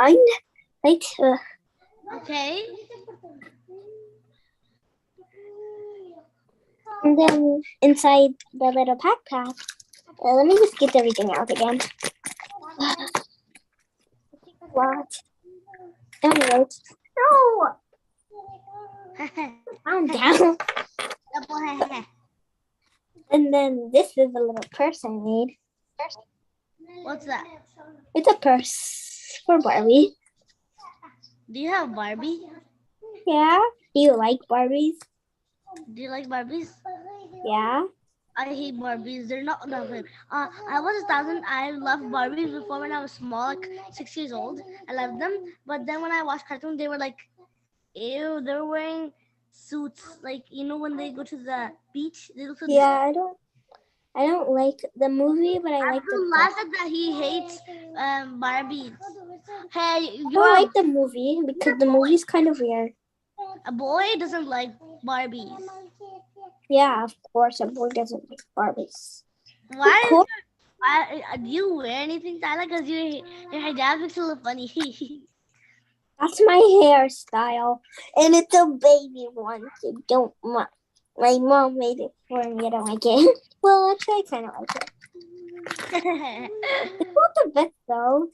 find, right? Okay. And then inside the little backpack, let me just get everything out again. What? Anyway, no! Calm down. And then this is a little purse I made. What's that? It's a purse for Barbie. Do you have Barbie? Yeah? Do you like Barbies? Do you like Barbies? Yeah? I hate Barbies. They're not good. I was 1,000. I loved Barbies before when I was small, like 6 years old. I loved them. But then when I watched cartoons, they were like, ew, they were wearing suits. Like, you know, when they go to the beach, they look so Yeah, I don't like the movie, but I like the Abdullah said that he hates Barbies. Hey, I don't like the movie because the movie's kind of weird. A boy doesn't like Barbies. Yeah, of course, a boy doesn't like Barbies. Why? Do you wear anything, Tyler? Because your hijab looks a little funny. That's my hairstyle, and it's a baby one. So don't mind. My mom made it for me. I don't like it. Well, actually, I kind of like it. It's not the best though.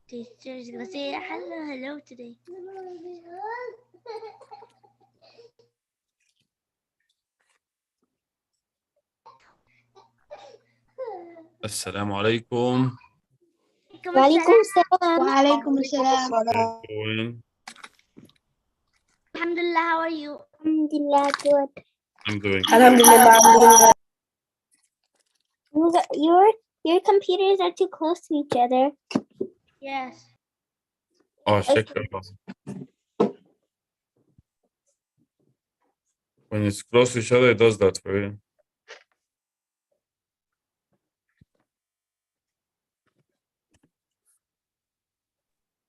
Teacher's gonna say hello today. Assalamu alaikum. Walaikum salam. Walaikum assalam. How are you doing? Alhamdulillah, how are you? Alhamdulillah, good. I'm doing Alhamdulillah. Your computers are too close to each other. Yes. Oh, shukran. When it's close to each other, it does that for you.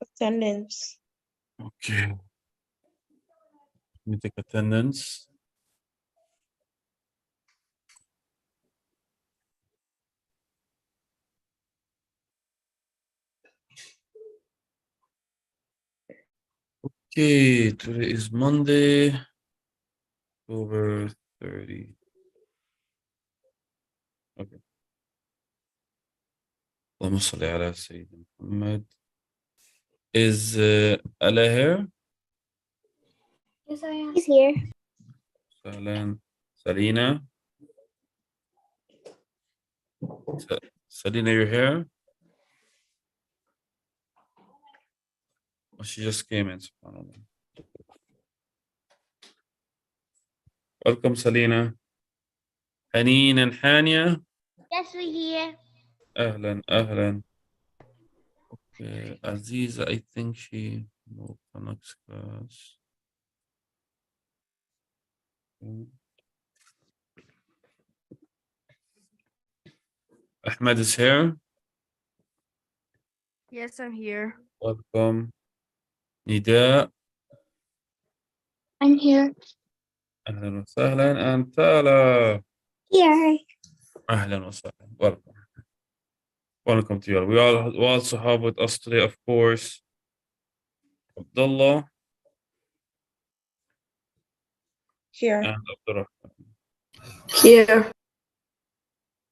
Attendance. Okay. Let me take attendance. Okay, today is Monday, October 30. Okay. اللهم صل على سيدنا محمد. Is Ala here? Yes, I am. He's here. Salina? Salina, you're here? Oh, she just came in. SubhanAllah. Welcome, Salina. Haneen and Hania. Yes, we're here. أهلا. Okay. Aziza, I think she moved to next class. Okay. Ahmed is here. Yes, I'm here. Welcome. Nida. I'm here. أهلا وسهلا. And Tala. Here. أهلا وسهلا. Welcome to you all. We also have with us today, of course, Abdullah Here. and Abdurrahman. Here.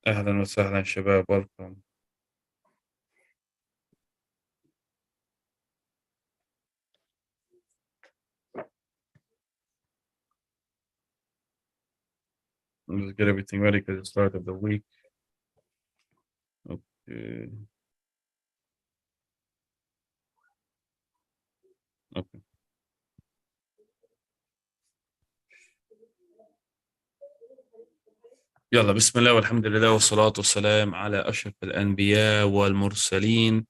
أهلا وسهلا شباب. Welcome. Let's get everything ready because it's the start of the week. Okay. Okay. يلا بسم الله والحمد لله والصلاة والسلام على أشرف الأنبياء والمرسلين.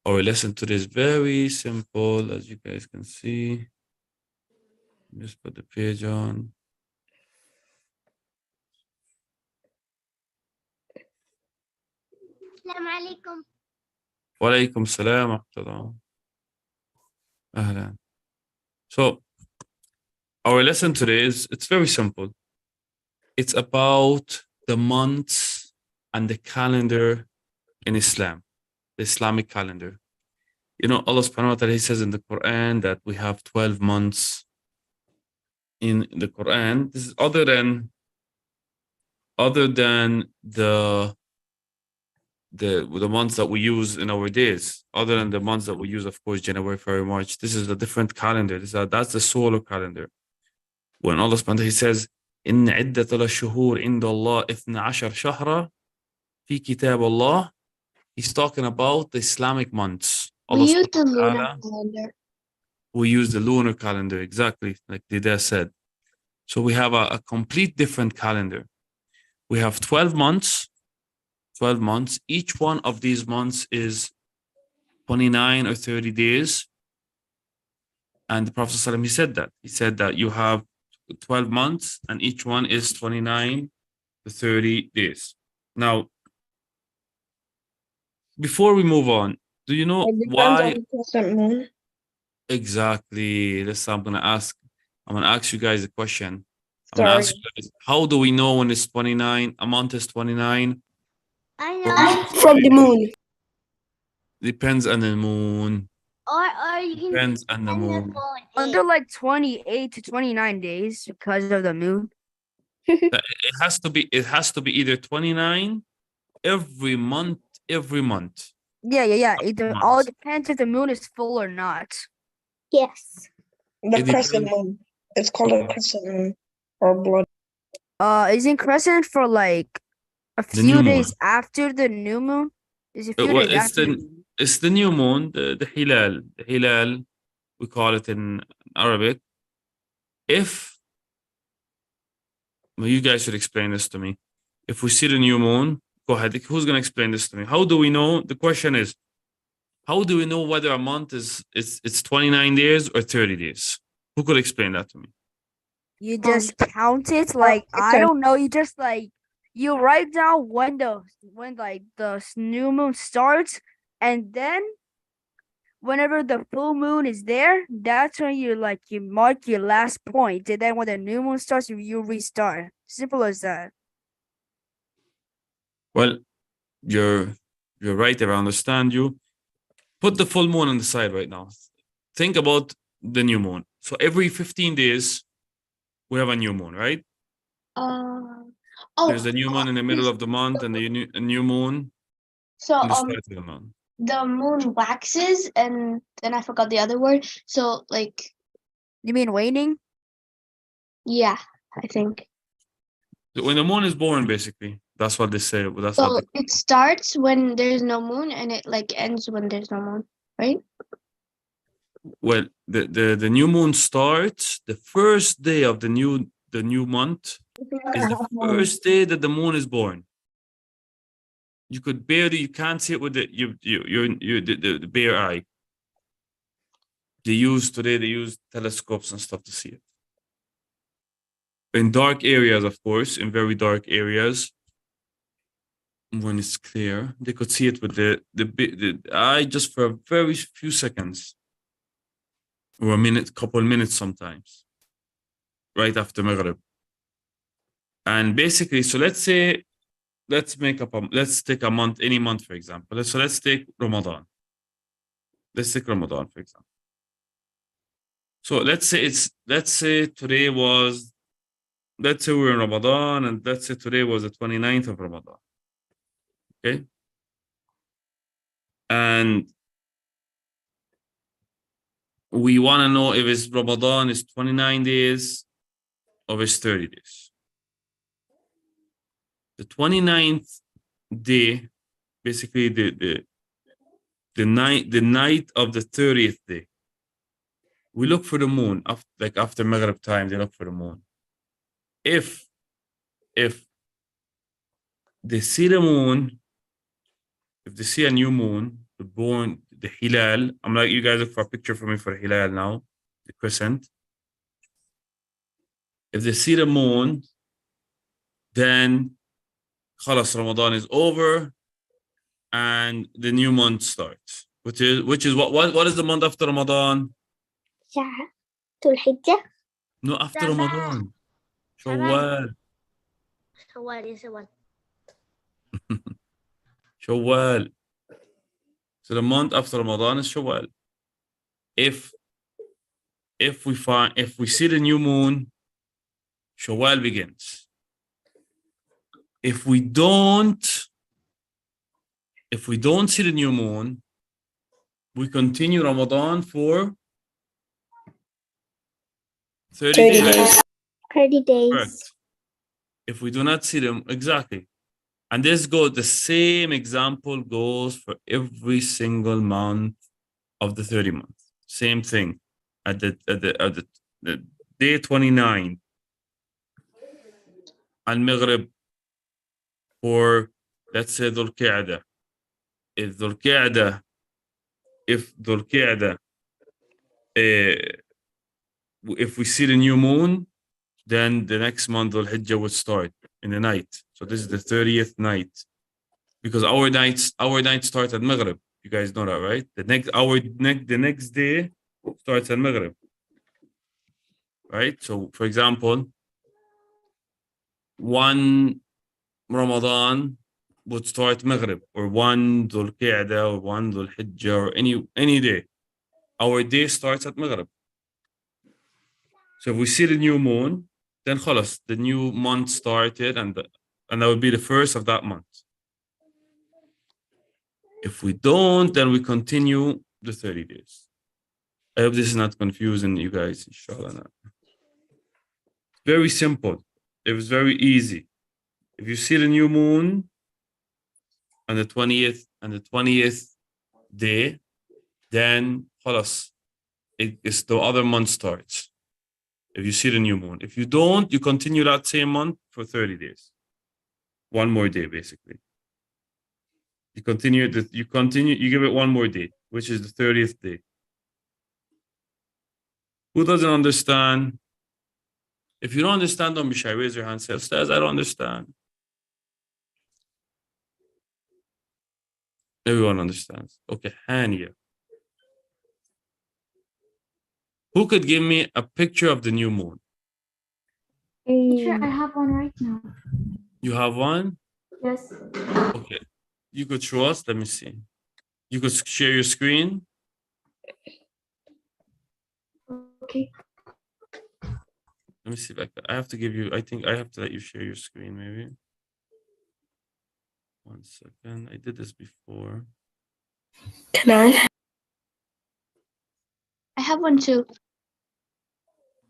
Our lesson today is very simple, as you guys can see. Just put the page on. Assalamu alaikum. وعليكم السلام ورحمة الله. أهلا. So, our lesson today it's very simple. It's about the months and the calendar in Islam, the Islamic calendar. You know, Allah subhanahu wa ta'ala, He says in the Quran that we have 12 months in the Quran. This is other than the months that we use in our days, other than the months that we use, of course, January, February, March. This is a different calendar. That's the solar calendar. When Allah subhanahu wa ta'ala, He says, إن عدة الشهور عند الله 12 شهرا في كتاب الله, He's talking about the Islamic months. We Allah use the subhanahu wa lunar ta'ala, calendar. we use the lunar calendar, exactly like Dida said. So we have a complete different calendar. We have 12 months. 12 months. Each one of these months is 29 or 30 days. And the Prophet ﷺ, he said that. He said that you have 12 months and each one is 29 to 30 days. Now, before we move on, do you know It depends why? on the crescent moon. Exactly. That's what I'm going to ask. I'm going to ask you guys a question. I'm going to Sorry. ask you guys, how do we know when it's 29? A month is 29? I Or know. From the moon. depends on the moon. Or you can Depends on the end the moon. phone. Under like 28 to 29 days because of the moon. It has to be either 29 every month. Yeah. It all Months. depends if the moon is full or not. Yes. The It crescent depends. moon. It's called a crescent moon or blood. Isn't crescent for like a The few new days moon. after the new moon? Is a few Well, days after the new moon. it's the new moon, the hilal. The hilal, we call it in Arabic. Well, you guys should explain this to me. If we see the new moon, go ahead. Who's going to explain this to me? How do we know? The question is, how do we know whether a month it's 29 days or 30 days? Who could explain that to me? You just count it like I okay. don't know. You just like you write down when like the new moon starts, and then whenever the full moon is there, that's when you mark your last point, and then when the new moon starts, you restart. Simple as that. Well, you're right there. I understand you. Put the full moon on the side right now. Think about the new moon. So every 15 days, we have a new moon, right? There's a new moon in the middle of the month and a new moon So in the start of the month. the moon waxes and then I forgot the other word. So like You mean waning? yeah, I think. When the moon is born, basically, that's what they say. That's So what it starts when there's no moon and it like ends when there's no moon, right? well, the new moon starts the first day of the new month is the first day that the moon is born. You can't see it with the bare eye. They use telescopes and stuff to see it. In dark areas, of course, in very dark areas, when it's clear, they could see it with the eye just for a very few seconds. Or couple minutes sometimes, right after Maghrib. And basically, so let's take a month, any month, for example. Let's take Ramadan. Let's take Ramadan, for example. So let's say we're in Ramadan, and let's say today was the 29th of Ramadan. Okay? And we want to know if it's Ramadan is 29 days or it's 30 days. The 29th day, basically the night of the 30th day, we look for the moon. After Maghrib time, they look for the moon. If they see the moon, if they see a new moon, the hilal, I'm like, you guys look for a picture for me for hilal now, the crescent. If they see the moon, then khalas, Ramadan is over and the new month starts. Which is what is the month after Ramadan? Dhul Hijjah. No, after Shawwal. Ramadan. Shawwal. So what is it? What? Shawwal. So the month after Ramadan is Shawwal. If we see the new moon, Shawwal begins. If we don't see the new moon, we continue Ramadan for 30 30 days. days. 30 days. Correct. If we do not see them, exactly. And the same example goes for every single month of the 30 months. Same thing. At the day 29, al-Maghrib, for, let's say, Dhul Qa'dah. If Dhul Qa'dah, if we see the new moon, then the next month Dhul Hijjah would start in the night. So this is the 30th night, because our night starts at Maghrib. You guys know that, right? The next day starts at Maghrib, right? So, for example, one Ramadan would start Maghrib, or one Dhul Qa'dah, or one Dhul Hijjah, or any day. Our day starts at Maghrib. So if we see the new moon, then khalas, the new month started, and that would be the first of that month. If we don't, then we continue the 30 days. I hope this is not confusing you guys, inshallah. Very simple. It was very easy. If you see the new moon on the 20th day, then khalas, it's the other month starts. If you see the new moon. If you don't, you continue that same month for 30 days. One more day, basically. You give it one more day, which is the 30th day. Who doesn't understand? If you don't understand, don't be shy. Raise your hand. Say, Ustaz, I don't understand. Everyone understands. Okay, Hania. Who could give me a picture of the new moon? Teacher, I have one right now. You have one? Yes. Okay. You could show us. Let me see. You could share your screen. Okay. Let me see if I have to give you, I think I have to let you share your screen, maybe. 1 second. I did this before. Can I? I have one too.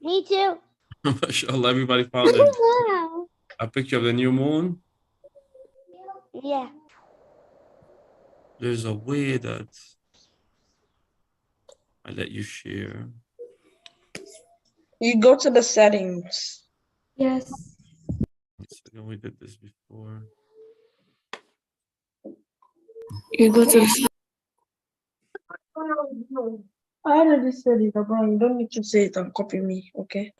Me too. MashaAllah, everybody found Wow. a picture of the new moon. Yeah. There's a way that I let you share. You go to the settings. Yes. 1 second, we did this before. You go to the I already said it, Abraham. You don't need to say it and copy me, okay?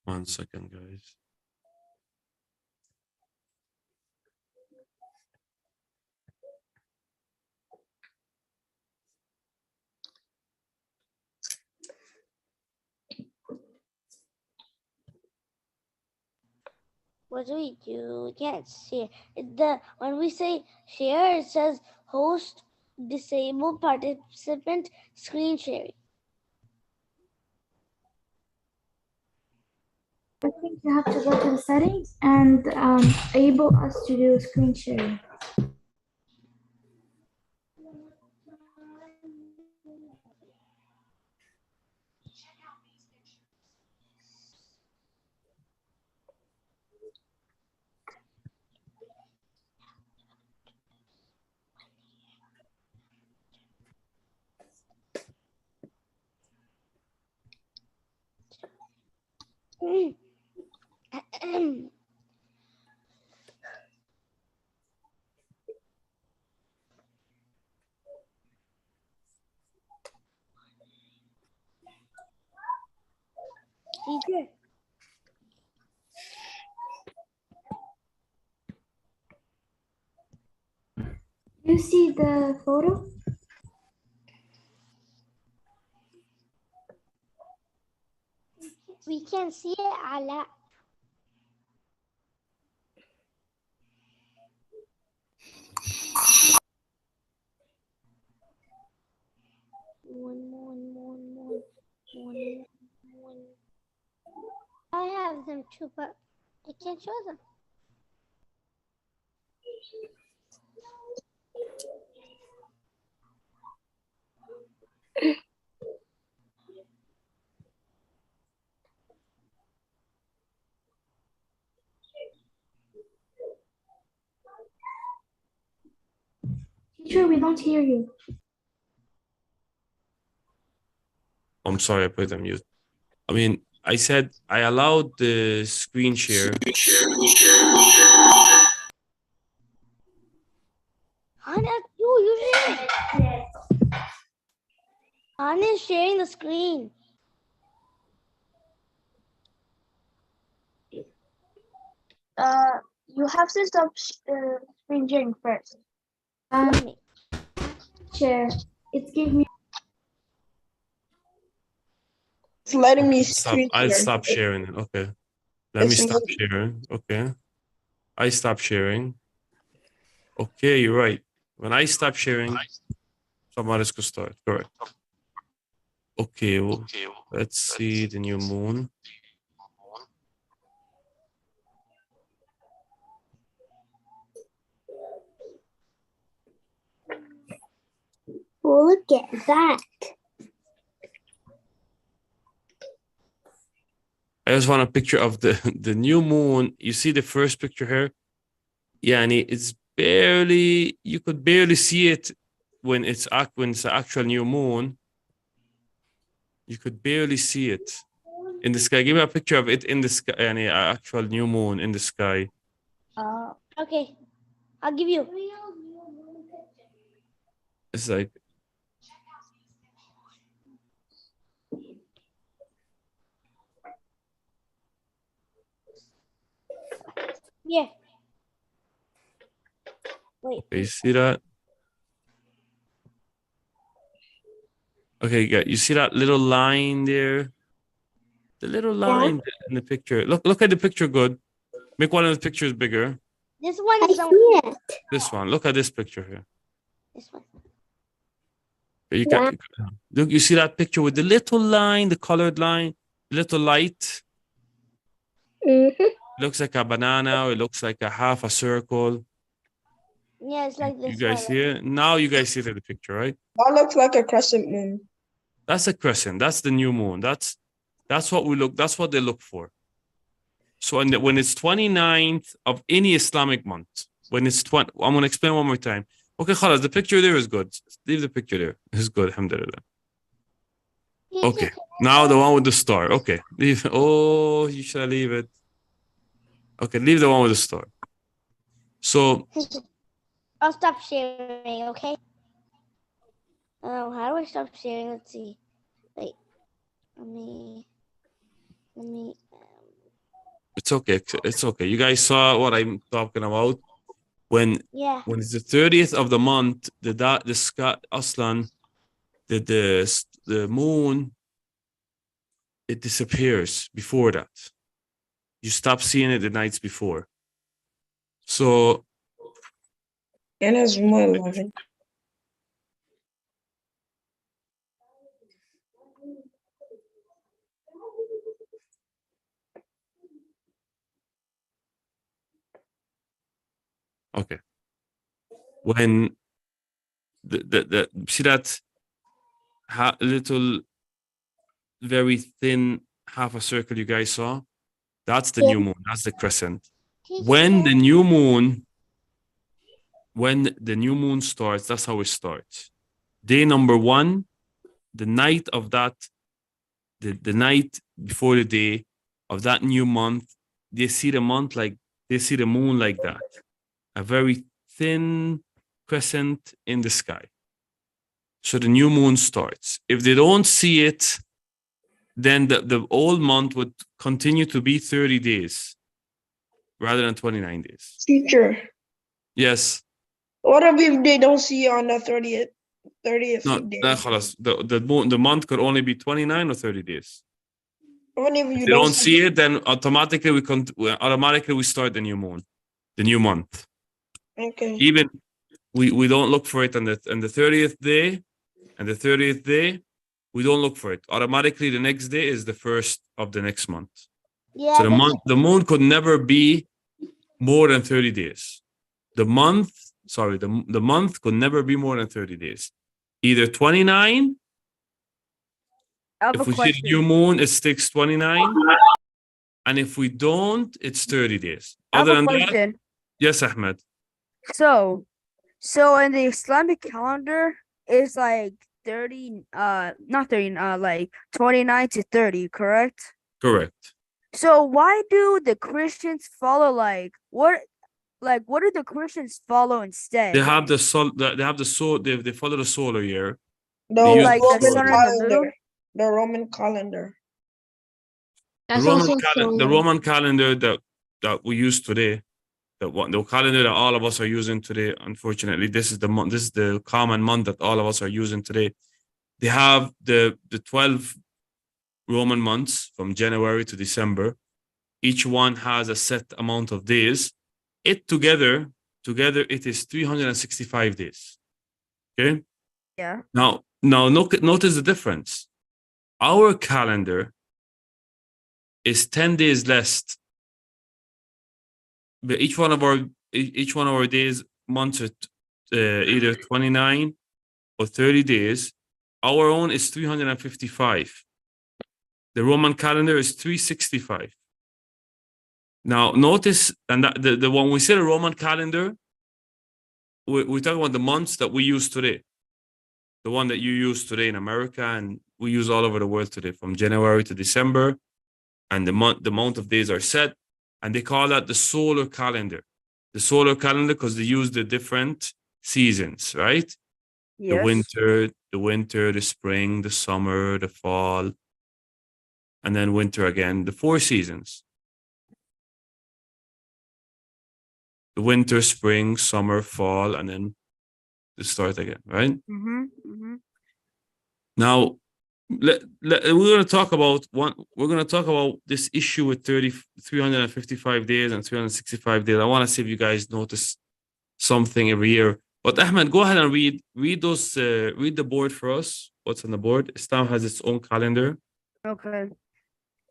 1 second, guys. What do we do? We can't share. When we say share, it says host disabled participant screen sharing. I think you have to go to the settings and able us to do screen sharing. Teacher. You see the photo? We can see it, Ala. Moon. I have them too, but I can't show them. Teacher, we don't hear you. I'm sorry, I put it on mute. I mean, I said I allowed the screen share. Anna, you share it. Anna is sharing the screen. You have to stop screen sharing first. Chair, it's giving me. It's letting me Stop. screen I'll share. stop sharing it. Okay. Let me It's stop not- sharing. Okay. I stop sharing. Okay, you're right. When I stop sharing, someone else could start. Correct. Okay, well, let's see the new moon. Look at that. I just want a picture of the new moon. You see the first picture here? Yeah, and it's barely, you could barely see it when it's an actual new moon. You could barely see it in the sky. Give me a picture of it in the sky, and actual new moon in the sky. Okay, I'll give you. It's like, Yeah. Wait. okay, you see that? Okay, you see that little line there? The little line in the picture. Look at the picture good. Make one of the pictures bigger. This one I is the one. see it. This one. Look at this picture here. This one. You can look. You see that picture with the little line, the colored line, little light. Mm-hmm. It looks like a banana. It looks like a half a circle. Yeah, it's like this. You guys see it? Now you guys see it in the picture, right? That looks like a crescent moon. That's a crescent. That's the new moon. That's what we look. That's what they look for. So when it's 29th of any Islamic month, when it's 20, I'm gonna explain one more time. Okay, khalas, the picture there is good. Leave the picture there. It's good, alhamdulillah. Okay, now the one with the star. Okay, leave. Oh, you should leave it. Okay, leave the one with the star. So I'll stop sharing, okay? Oh, how do I stop sharing? Let's see. Wait. Let me. it's okay. It's okay. You guys saw what I'm talking about. When Yeah. it's the 30th of the month, the sky aslan, the moon, it disappears before that. You stop seeing it the nights before. So And it's more 11. okay. When the see that little very thin half a circle you guys saw? That's the new moon. That's the crescent. When the new moon starts, that's how it starts. Day number 1, the night of that, the night before the day of that new month, they see the moon like that. A very thin crescent in the sky. So the new moon starts. If they don't see it, then the old month would continue to be 30 days rather than 29 days. Teacher, Yes. what if they don't see you on the 30th No, day? خلاص. The month could only be 29 or 30 days. What if If you they don't see it, then automatically we start the new moon, the new month. Okay. Even we don't look for it on the 30th day. And the 30th day, we don't look for it. Automatically, the next day is the first of the next month. Yeah. So the moon could never be more than 30 days. The month could never be more than 30 days. Either 29. I have If a we see question. the new moon, it sticks 29. And if we don't, it's 30 days. I have Other a than that, question. yes, Ahmed. So in the Islamic calendar, it's like 30, not 30, like 29 to 30, correct? Correct. So why do the Christians follow what do the Christians follow instead? They have the sol. They have the sol. They follow the solar year. The They use Like the the sun solar and the year. moon? calendar. The Roman calendar. The Roman calendar that we use today, the calendar that all of us are using today. Unfortunately, this is the month. This is the common month that all of us are using today. They have the 12 Roman months from January to December. Each one has a set amount of days. It together it is 365 days. Okay. Yeah. Now notice the difference. Our calendar is 10 days less. But each one of our days, months are either 29 or 30 days. Our own is 355. The Roman calendar is 365. Now notice, and that the when we say the Roman calendar, we're talking about the months that we use today. The one that you use today in America and we use all over the world today, from January to December, and the amount of days are set, and they call that the solar calendar. The solar calendar because they use the different seasons, right? Yes. The winter, the spring, the summer, the fall, and then winter again. The 4 seasons. The winter, spring, summer, fall, and then the start again, right? Mm-hmm. Mm-hmm. Now, we're going to talk about this issue with 355 days and 365 days. I want to see if you guys notice something every year. But Ahmed, go ahead and read the board for us. What's on the board? Islam has its own calendar. Okay.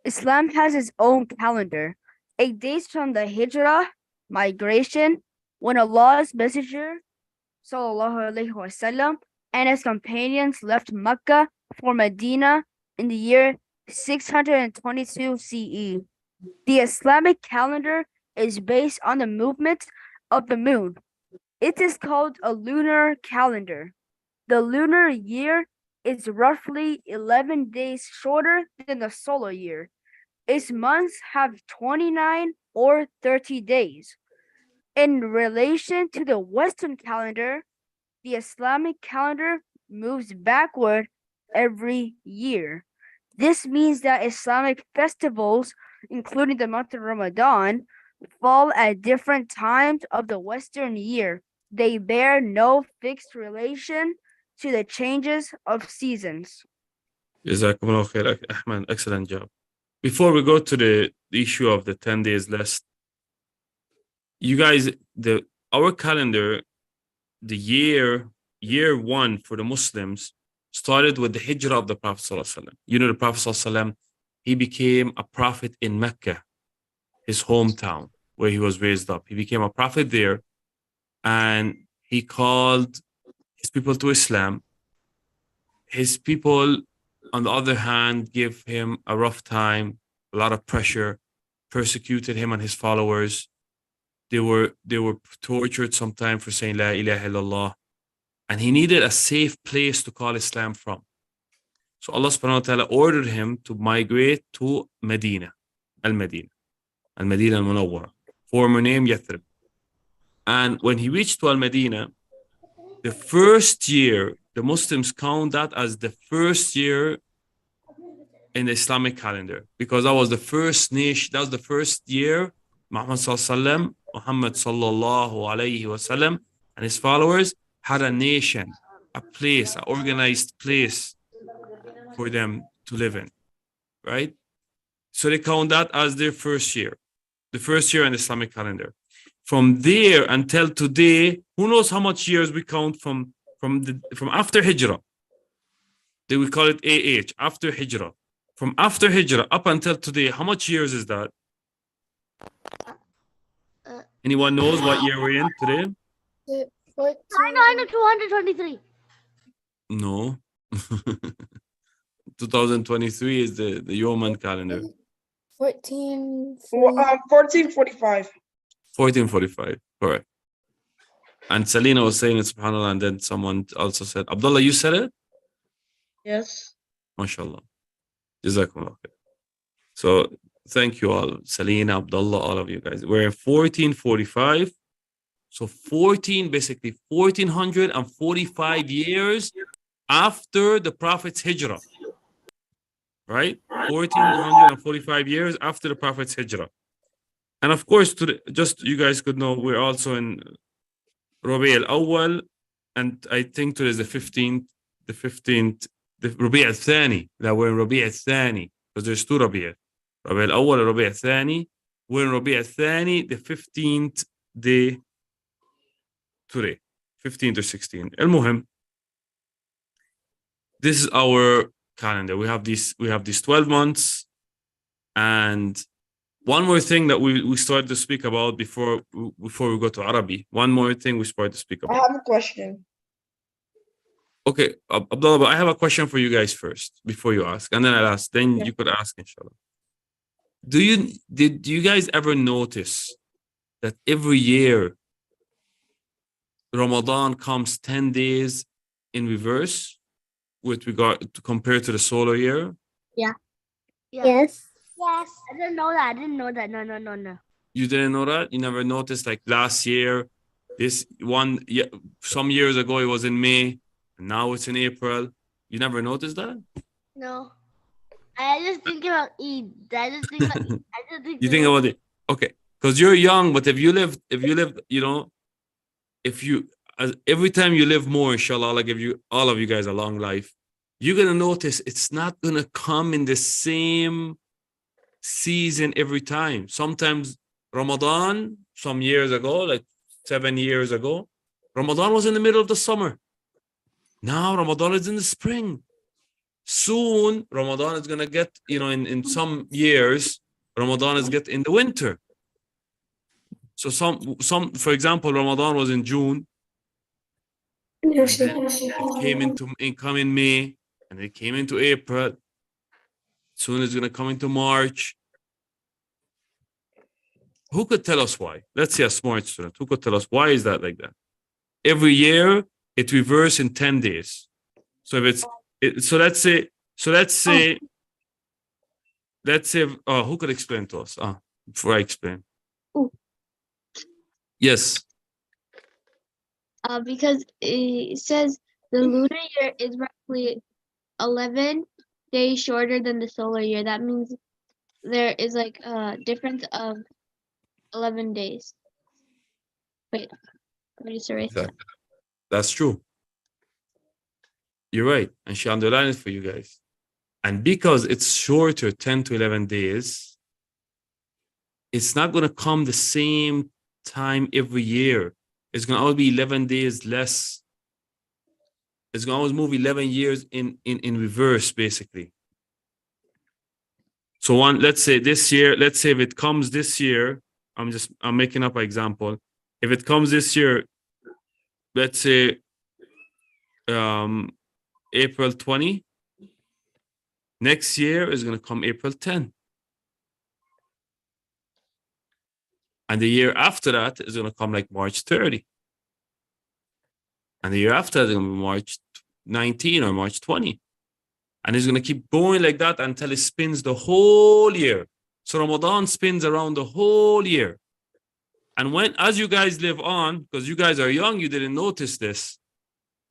Islam has its own calendar. It dates from the Hijrah, migration, when Allah's messenger, Sallallahu Alaihi Wasallam, and his companions left Mecca for Medina in the year 622 CE. The Islamic calendar is based on the movement of the moon. It is called a lunar calendar. The lunar year is roughly 11 days shorter than the solar year. Its months have 29 or 30 days. In relation to the Western calendar, the Islamic calendar moves backward every year. This means that Islamic festivals, including the month of Ramadan, fall at different times of the Western year. They bear no fixed relation to the changes of seasons. Jazakumullah khair, Ahmed. Excellent job. Before we go to the issue of the 10 days less, you guys, our calendar, the year 1 for the Muslims started with the hijrah of the Prophet ﷺ. You know, the Prophet ﷺ, he became a prophet in Mecca, his hometown where he was raised up. He became a prophet there, and he called his people to Islam. His people, on the other hand, gave him a rough time, a lot of pressure, persecuted him and his followers. They were tortured sometimes for saying La ilaha illallah. And he needed a safe place to call Islam from. So Allah subhanahu wa ta'ala ordered him to migrate to Medina, Al-Madinah Al-Munawwara, former name Yathrib. And when he reached to Al-Madinah, the first year, the Muslims count that as the first year in the Islamic calendar, because that was the first nation, that was the first year Muhammad sallallahu alayhi wasallam and his followers had a nation, a place, an organized place for them to live in, right? So they count that as their first year, the first year in the Islamic calendar. From there until today, who knows how much years we count from after Hijrah? They we call it AH, after Hijrah. From after Hijrah up until today, how much years is that? Anyone knows what year we're in today? I know 223. No. 2023 is the Roman calendar. 1445. 1445, correct. And Selena was saying it, subhanAllah, and then someone also said, Abdullah, you said it? Yes. MashaAllah. Jazakumullah khair. So thank you all, Selena, Abdullah, all of you guys. We're in 1445. So 1445 years after the Prophet's Hijrah. Right? 1445 years after the Prophet's Hijrah. And of course, just you guys could know, we're also in Rabi' al-Awwal, and I think today is the 15th, the Rabi' al-Thani, that we're in Rabi' al-Thani, because there's two Rabi' al-Awwal and Rabi' al-Thani. We're in Rabi' al-Thani, the 15th day today, 15th or 16th. Al-Muhim, this is our calendar. We have these 12 months, and one more thing that we started to speak about before we go to Arabic. One more thing we started to speak I about. have a question. Okay, Abdullah, but I have a question for you guys first before you ask, and then I'll ask. Then you could ask, inshallah. Did you guys ever notice that every year Ramadan comes 10 days in reverse with regard to compared to the solar year? Yeah. Yes. Yes. I didn't know that. No. You didn't know that? You never noticed, like last year, some years ago it was in May, and now it's in April. You never noticed that? No. I just think about Eid. You think about it, okay? Because you're young, but if you live, you know, every time you live more, inshallah, Allah give you all of you guys a long life. You're gonna notice it's not gonna come in the same season every time. Sometimes Ramadan, some years ago, like 7 years ago, Ramadan was in the middle of the summer. Now Ramadan is in the spring. Soon Ramadan is gonna get, you know, in some years, Ramadan is get in the winter. So some for example, Ramadan was in June, and then it come in May, and it came into April. Soon it's gonna come into March. Who could tell us why? Let's say a smart student. Who could tell us why is that like that? Every year it reverses in 10 days. So if let's say who could explain to us? Before I explain. Ooh. Yes. Because it says the lunar year is roughly 11 days shorter than the solar year. That means there is like a difference of 11 days. Wait, let me just erase that. That's true. You're right. And she underlined it for you guys. And because it's shorter, 10 to 11 days, it's not going to come the same time every year. It's going to always be 11 days less. It's going to always move 11 years in reverse, basically. So let's say this year, let's say if it comes this year, I'm making up an example. If it comes this year, let's say April 20, next year is going to come April 10. And the year after that is going to come like March 30. And the year after that is going to be March 19 or March 20. And it's going to keep going like that until it spins the whole year. So Ramadan spins around the whole year. And as you guys live on, because you guys are young, you didn't notice this.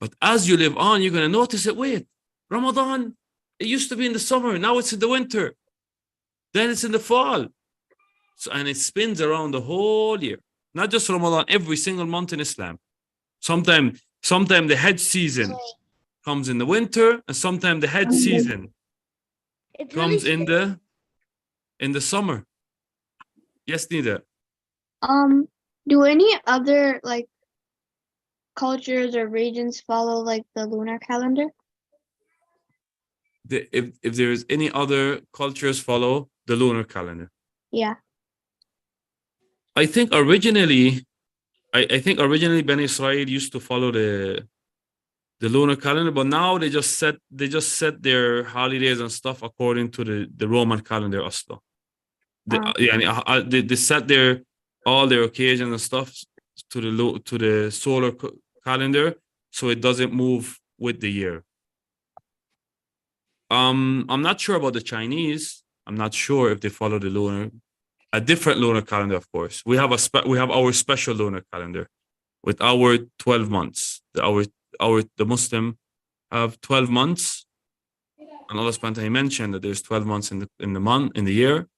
But as you live on, you're going to notice it. Wait, Ramadan, it used to be in the summer. Now it's in the winter. Then it's in the fall. So, and it spins around the whole year. Not just Ramadan, every single month in Islam. Sometime the Hajj season comes in the winter, and sometimes the Hajj season comes in the summer. Yes, Nida. Do any other like cultures or regions follow like the lunar calendar? if there is any other cultures follow the lunar calendar. Yeah. I think originally Bani Israel used to follow the lunar calendar, but now they just set their holidays and stuff according to the Roman calendar also. They set all their occasions and stuff to the solar calendar, so it doesn't move with the year. I'm not sure about the Chinese. I'm not sure if they follow a different lunar calendar. Of course, we have our special lunar calendar with our 12 months. The Muslim have 12 months, and Allah subhanahu wa ta'ala mentioned that there's 12 months in the year.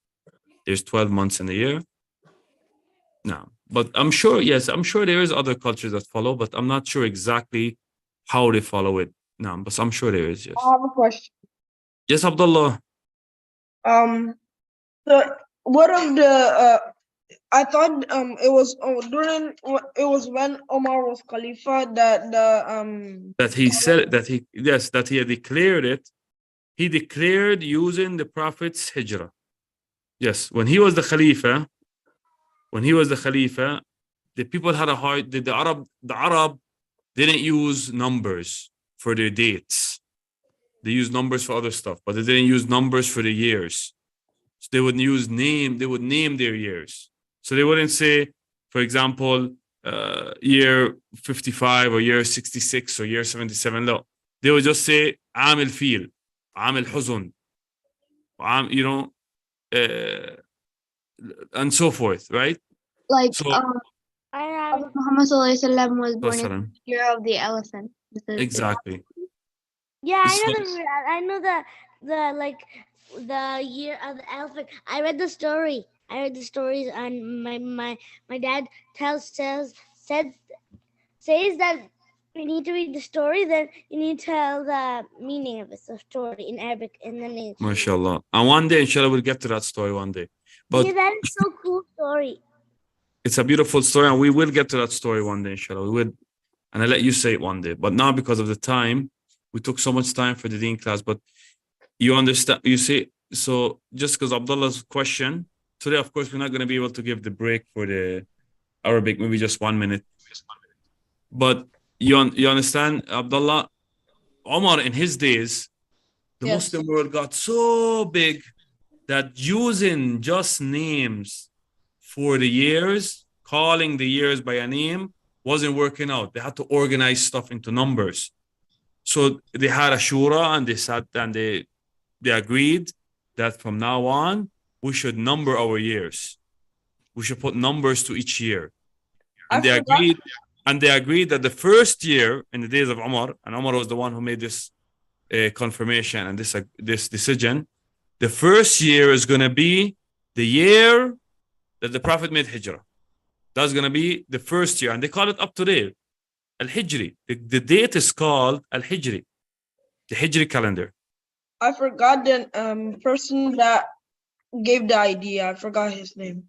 There's 12 months in the year. No, but I'm sure there is other cultures that follow, but I'm not sure exactly how they follow it. No, but I'm sure there is. Yes. I have a question. Yes, Abdullah. So what of the I thought it was when Omar was Khalifa that That he said that he declared it. He declared using the Prophet's hijrah. Yes, when he was the Khalifa, the people had a hard. The Arab didn't use numbers for their dates. They used numbers for other stuff, but they didn't use numbers for the years. So they would name their years. So they wouldn't say, for example, year 55 or year 66 or year 77. No, they would just say عام الفيل, عام الحزن, and so forth, right? Like So Prophet Muhammad Sallallahu Alaihi Wasallam was born in Wassalam. the year of the elephant. Exactly. Yeah, So- I know the year of the elephant. I read the story. I read the stories, and my dad says that we need to read the story. Then you need to tell the meaning of the story in Arabic, and then it's MashaAllah. And one day, inshallah, we'll get to that story one day. But yeah, that is so cool story. it's a beautiful story, and we will get to that story one day, inshallah. We will, and I'll let you say it one day. But now, because of the time, we took so much time for the Deen class. But you understand, you see, so just because Abdullah's question, today, of course, we're not going to be able to give the break for the Arabic, maybe just 1 minute. But you understand, Abdullah, Omar, in his days, the Yes. Muslim world got so big that using just names for the years, calling the years by a name, wasn't working out. They had to organize stuff into numbers. So they had a shura, and they sat and they agreed that from now on, we should number our years. We should put numbers to each year. And they agreed that the first year in the days of Umar, and Umar was the one who made this confirmation and this decision, the first year is going to be the year that the Prophet made hijrah. That's going to be the first year. And they call it up to date, Al-Hijri. The date is called Al-Hijri, the Hijri calendar. I forgot the person that gave the idea. I forgot his name.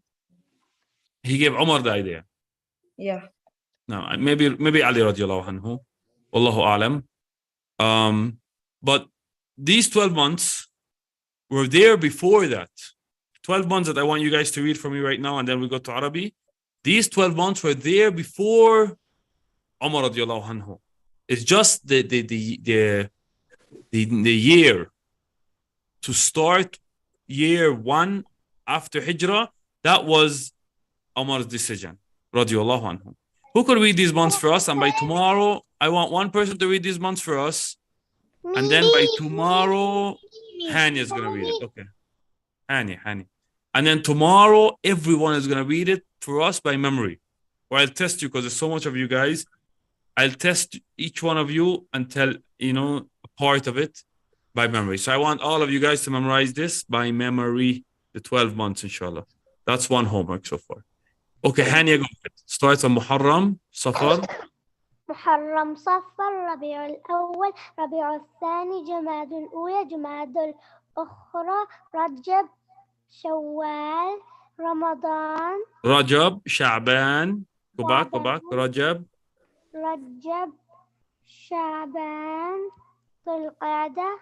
He gave Umar the idea. Yeah. No, maybe Ali radiallahu anhu. Wallahu alam. But these 12 months were there before that. 12 months that I want you guys to read for me right now, and then we go to Arabi. These 12 months were there before Umar radiallahu anhu. It's just the year to start year 1 after Hijrah. That was Umar's decision radiallahu anhu. Who could read these months for us? And by tomorrow, I want one person to read these months for us. And then by tomorrow, Hani is going to read it. Okay. Hani. And then tomorrow, everyone is going to read it for us by memory. Or I'll test you because there's so much of you guys. I'll test each one of you and tell, a part of it by memory. So I want all of you guys to memorize this by memory, the 12 months, inshallah. That's one homework so far. Okay, Hania, go ahead. Starts on Muharram, Safar. محرم صفر ربيع الأول ربيع الثاني جماد الأولى جماد الأخرى رجب شوال رمضان Rajab, Sha'ban. Go back. Rajab, رجب شعبان ذو القعدة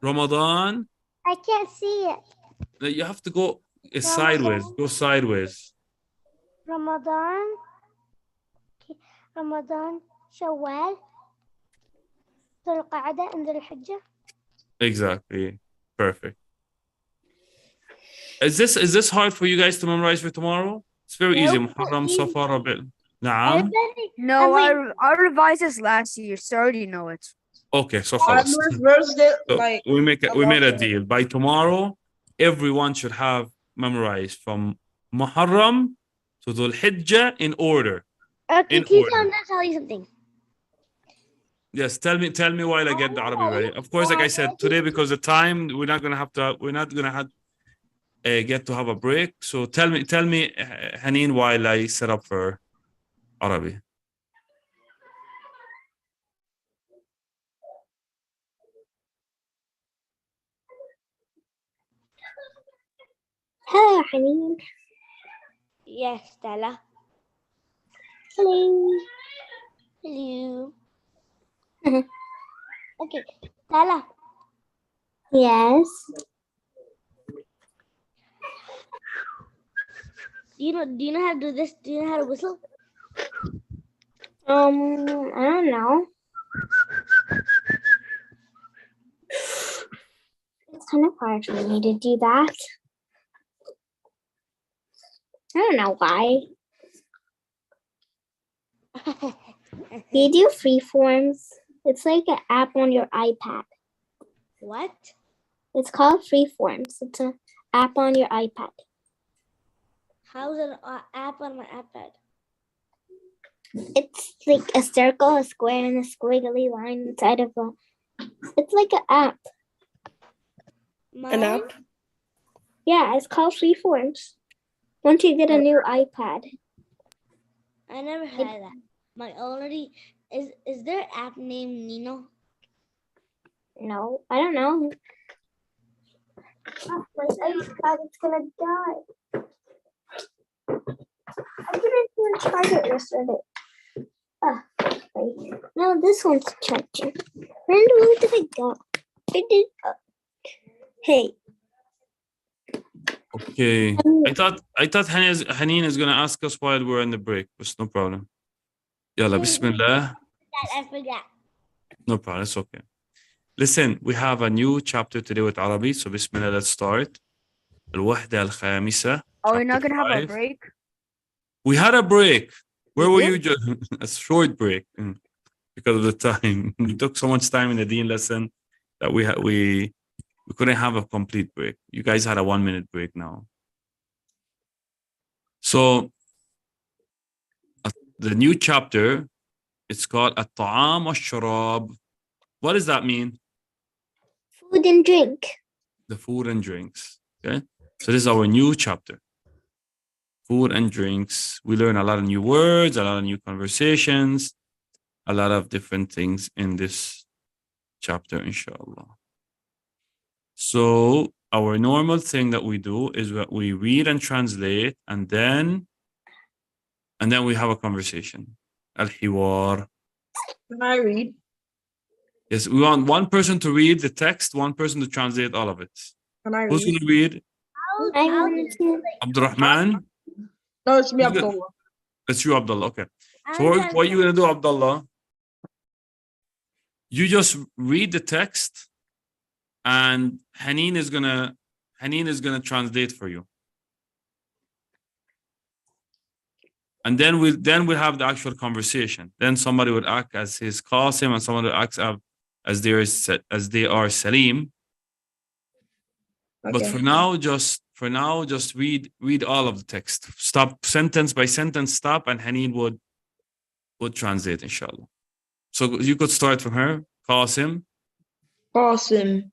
Ramadan. I can't see it. You have to go sideways. Go sideways. Ramadan. Ramadan, Shawwal, Dhul Qa'dah, and Dhul Hijjah. Exactly. Perfect. Is this hard for you guys to memorize for tomorrow? It's very easy. Nope, Muharram, easy. Safar, Rabi'. Naam. No, Wait. I revised this last year, so I already know it. Okay, so I خلاص. reversed it So like we made a lot. deal. By tomorrow, everyone should have memorized from Muharram to Dhul Hijjah in order. Okay, In teacher, order. I'm gonna tell you something. Yes, tell me while I get the Arabic ready. Of course, like I said, today because the time we're not gonna get to have a break. So tell me, Haneen, while I set up for Arabic. Hello, Haneen. Yes, Stella. Hello. Hello. Okay, Stella. Yes. Do you know how to do this? Do you know how to whistle? I don't know. It's kind of hard for me to do that. I don't know why. You do Freeforms. It's like an app on your iPad. What? It's called Freeforms. It's an app on your iPad. How's an app on my iPad? It's like a circle, a square, and a squiggly line inside of a. It's like an app. An app? Yeah, it's called Freeforms. Once you get a new iPad. I never had that. My already is there an app named Nino? No, I don't know. Oh, my iPad is gonna die. I didn't charge it yesterday. Wait. No, this one's charging. Where did it go? Where did it go? Hey. Okay. I thought Haneen is gonna ask us while we're in the break, but no problem. Yalla, bismillah. I forgot. No problem, it's okay. Listen, we have a new chapter today with Arabic, so bismillah, let's start. الوحدة الخامسة. Oh, you're not chapter gonna have a 5. break? We had a break. Where You were did? you? A short break because of the time. We took so much time in the Deen lesson that we couldn't have a complete break. You guys had a 1-minute break now. So the new chapter, it's called At-Ta'am Wash-Sharab. What does that mean? Food and drink. The food and drinks. Okay. So this is our new chapter. Food and drinks. We learn a lot of new words, a lot of new conversations, a lot of different things in this chapter, inshallah. So our normal thing that we do is that we read and translate, and then we have a conversation. Al-Hiwar. Can I read? Yes, we want one person to read the text, one person to translate all of it. Can I Who's read? going to read? I want to. Abdurrahman? No, it's me, Who's good? Abdullah. It's you, Abdullah. Okay. So what are you going to do, Abdullah? You just read the text, and Haneen is gonna translate for you. And then we'll have the actual conversation. Then somebody would act as his Qasim, and someone would act as they are Salim. Okay. But for now, just read all of the text. Stop sentence by sentence. Stop, and Haneen would translate, inshallah. So you could start from her, Qasim. Qasim.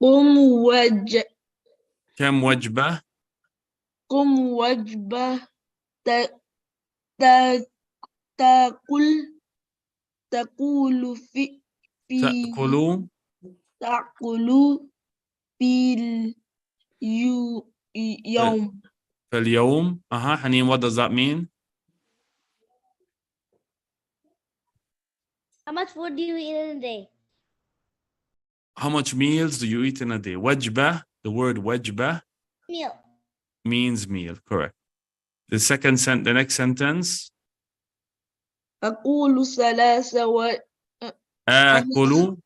قم كم وجبة؟ وجبة تقول في تأكلوا في اليوم. في اليوم. Haneen, what does that mean? How much food do you eat in a day? How much meals do you eat in a day? وجبة, the word وجبة Meal. means meal, correct. The next sentence. أقول ثلاثة آكل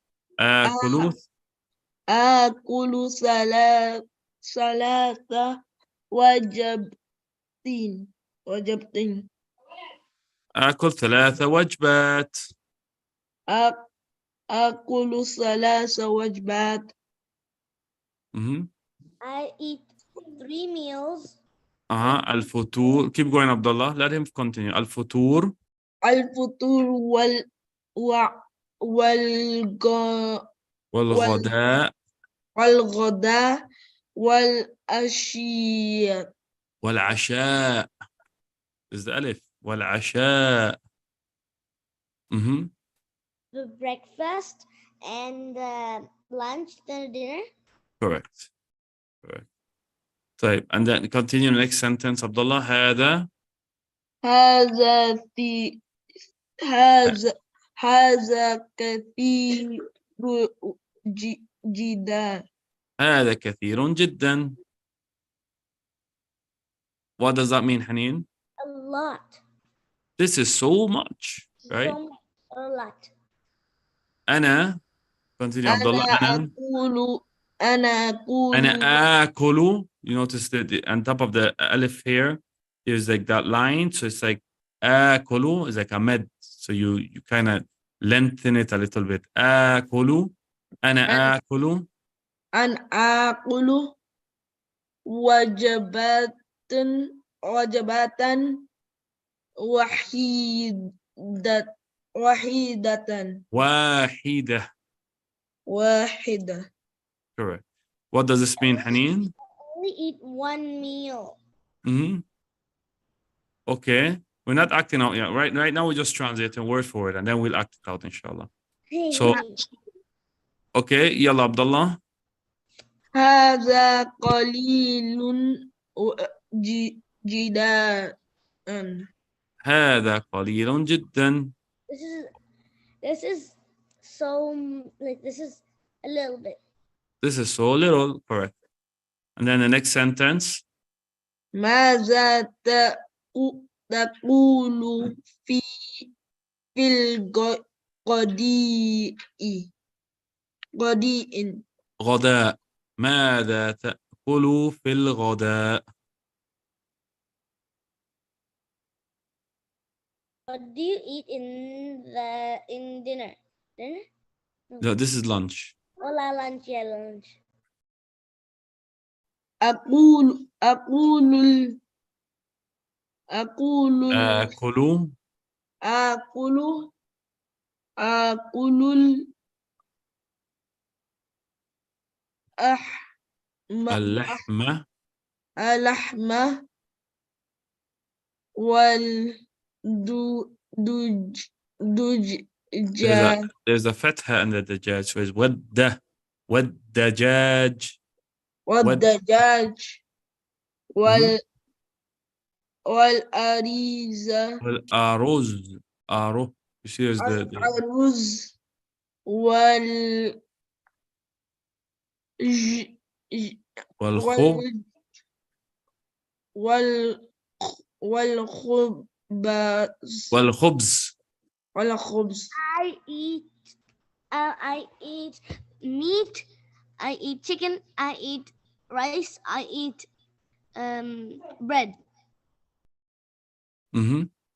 آكل آكل ثلاثة وجبتين آكل 3 وجبات. آكل 3 وجبات. I eat 3 meals. الفطور. Keep going, Abdullah. Let him continue. الفطور. الفطور والغداء. والغداء والعشاء. والعشاء. Is the ألف. والعشاء. The breakfast and lunch, then dinner. Correct. Correct. طيب, and then continue the next sentence, Abdullah. هذا كثير جدا. هذا كثير جدا. What does that mean, Haneen? A lot. This is so much, right? So much. A lot. أنا continue, Abdullah. أنا أقول أنا آكل. You notice that on top of the alif here, there's like that line. So it's like آكل is like a med. So you kind of lengthen it a little bit. آكل. أنا آكل. أن آكل وجبات واحدة. Correct. What does this mean, Haneen? Only eat 1 meal. Okay. We're not acting out yet. Right now, we're just translating word for word, and then we'll act it out, inshallah. So, okay. Yalla, Abdullah. هذا قليل جدا. هذا قليل جدا. This is so, like, this is a little bit. This is so little, correct. And then the next sentence. ماذا تقول في غداء. ماذا تأكل في الغداء؟ What do you eat in dinner? Dinner? No, this is lunch. Hola, lunch, yeah, lunch. أقول اللحمة والدجاج. There's a fatha in the dajjaj, so it's والدجاج. والدجاج والأريزة. والأرز. You see there's the الرز والخبز. I eat meat, I eat chicken, I eat rice, I eat bread.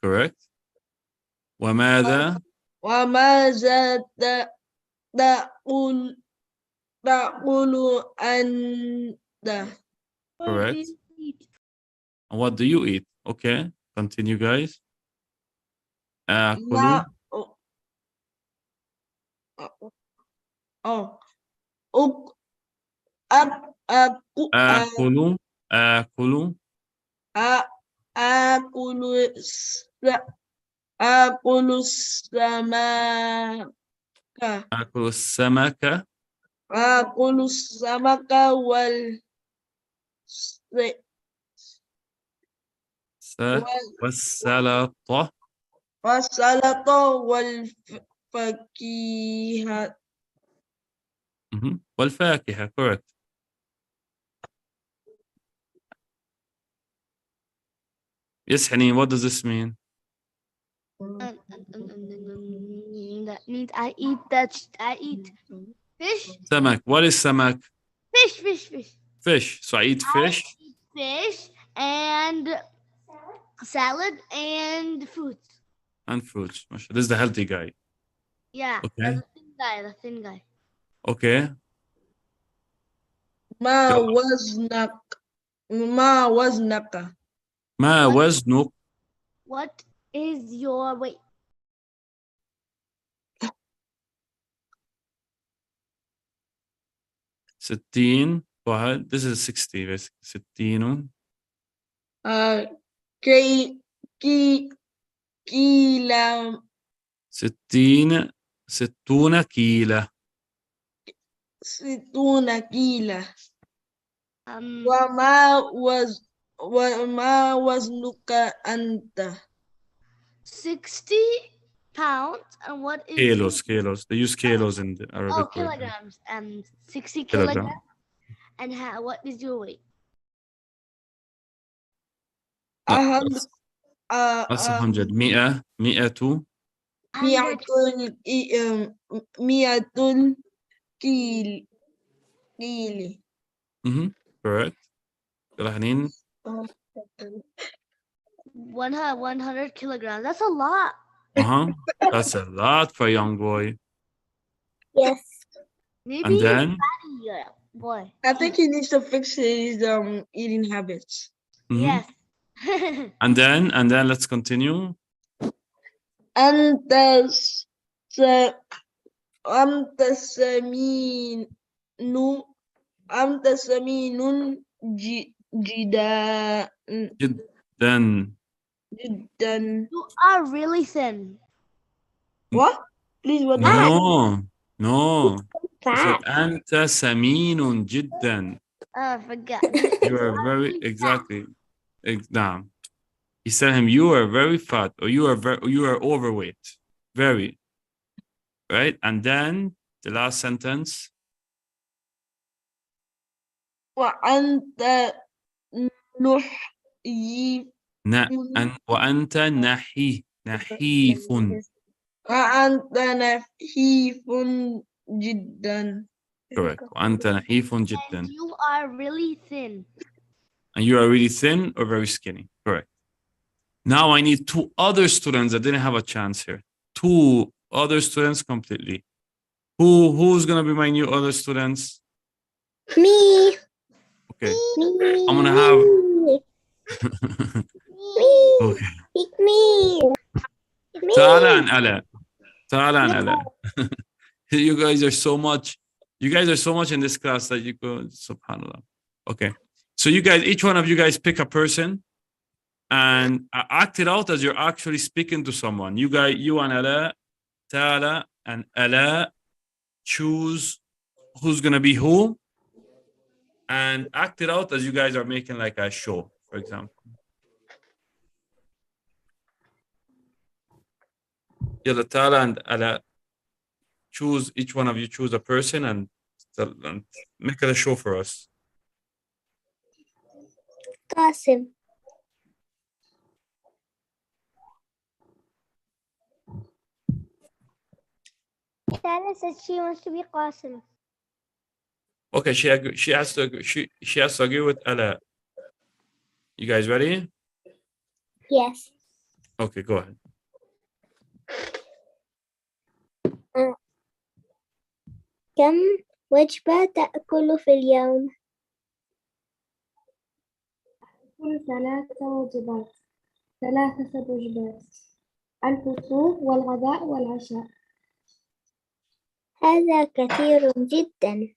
Correct. وماذا تأكل أنت؟ Correct. And what do you eat? Okay, continue, guys. آكل. آكل السمك. آكل السمك. آكل السمك والسلطة. والسلطة والفاكهة. والفاكهة correct. Yes, Hanin, what does this mean? That means I eat fish. سمك. What is سمك? Fish. Fish. So I eat fish Fish and salad and fruits. and fruits. Mashallah. This is the healthy guy. Yeah. Okay. The thin guy. Okay. ما وزنك ما وزنك ما وزنك What is your weight? ستين. Go ahead. This is 60 basically. ستين. كيلا ستون كيلة. 60 كيلا Um, وما وزنك أنت 60 pounds. And what is Kilos. They use kilos in the Arabic word. kilograms. 60 Kilogram. kilograms. And what is your weight? That's 100. مئة. مئة كيلي Correct. يلا حنين. 100 kilograms. That's a lot. That's a lot for a young boy. Yes. Maybe And then fatty boy. I think he needs to fix his eating habits. Yes. and then let's continue. أنت سمين جدا You are really thin. What? Please, what? No. I said Fat. أنت سمين جدا. I forgot. You are very exactly. Damn. He said him, you are very fat, or you are overweight. Very. Right? And then the last sentence. وأنت نحيف وأنت نحيف. وأنت نحيف جدا. Correct. وأنت نحيف جدا. And you are really thin. And you are really thin or very skinny. Correct. Now I need two other students that didn't have a chance here. Two other students completely. Who's gonna be my new other students? Me. Okay. Me. I'm gonna have Me. okay. Pick me. Me. Tala and Ala. You guys are so much in this class that you go, subhanallah. Okay. So you guys, each one of you guys pick a person and act it out as you're actually speaking to someone. You and Ala, Tala and Ala, choose who's gonna be who and act it out as you guys are making like a show, for example. Yalla, Tala and Ala, choose, each one of you choose a person and make it a show for us. Qasim. Tala said she wants to be Qasim. Okay, she has to agree with Ala. You guys ready? Yes. Okay, go ahead. كم وجبة تأكل في اليوم؟ أكل 3 وجبات الفطور والغداء والعشاء. هذا كثير جدا.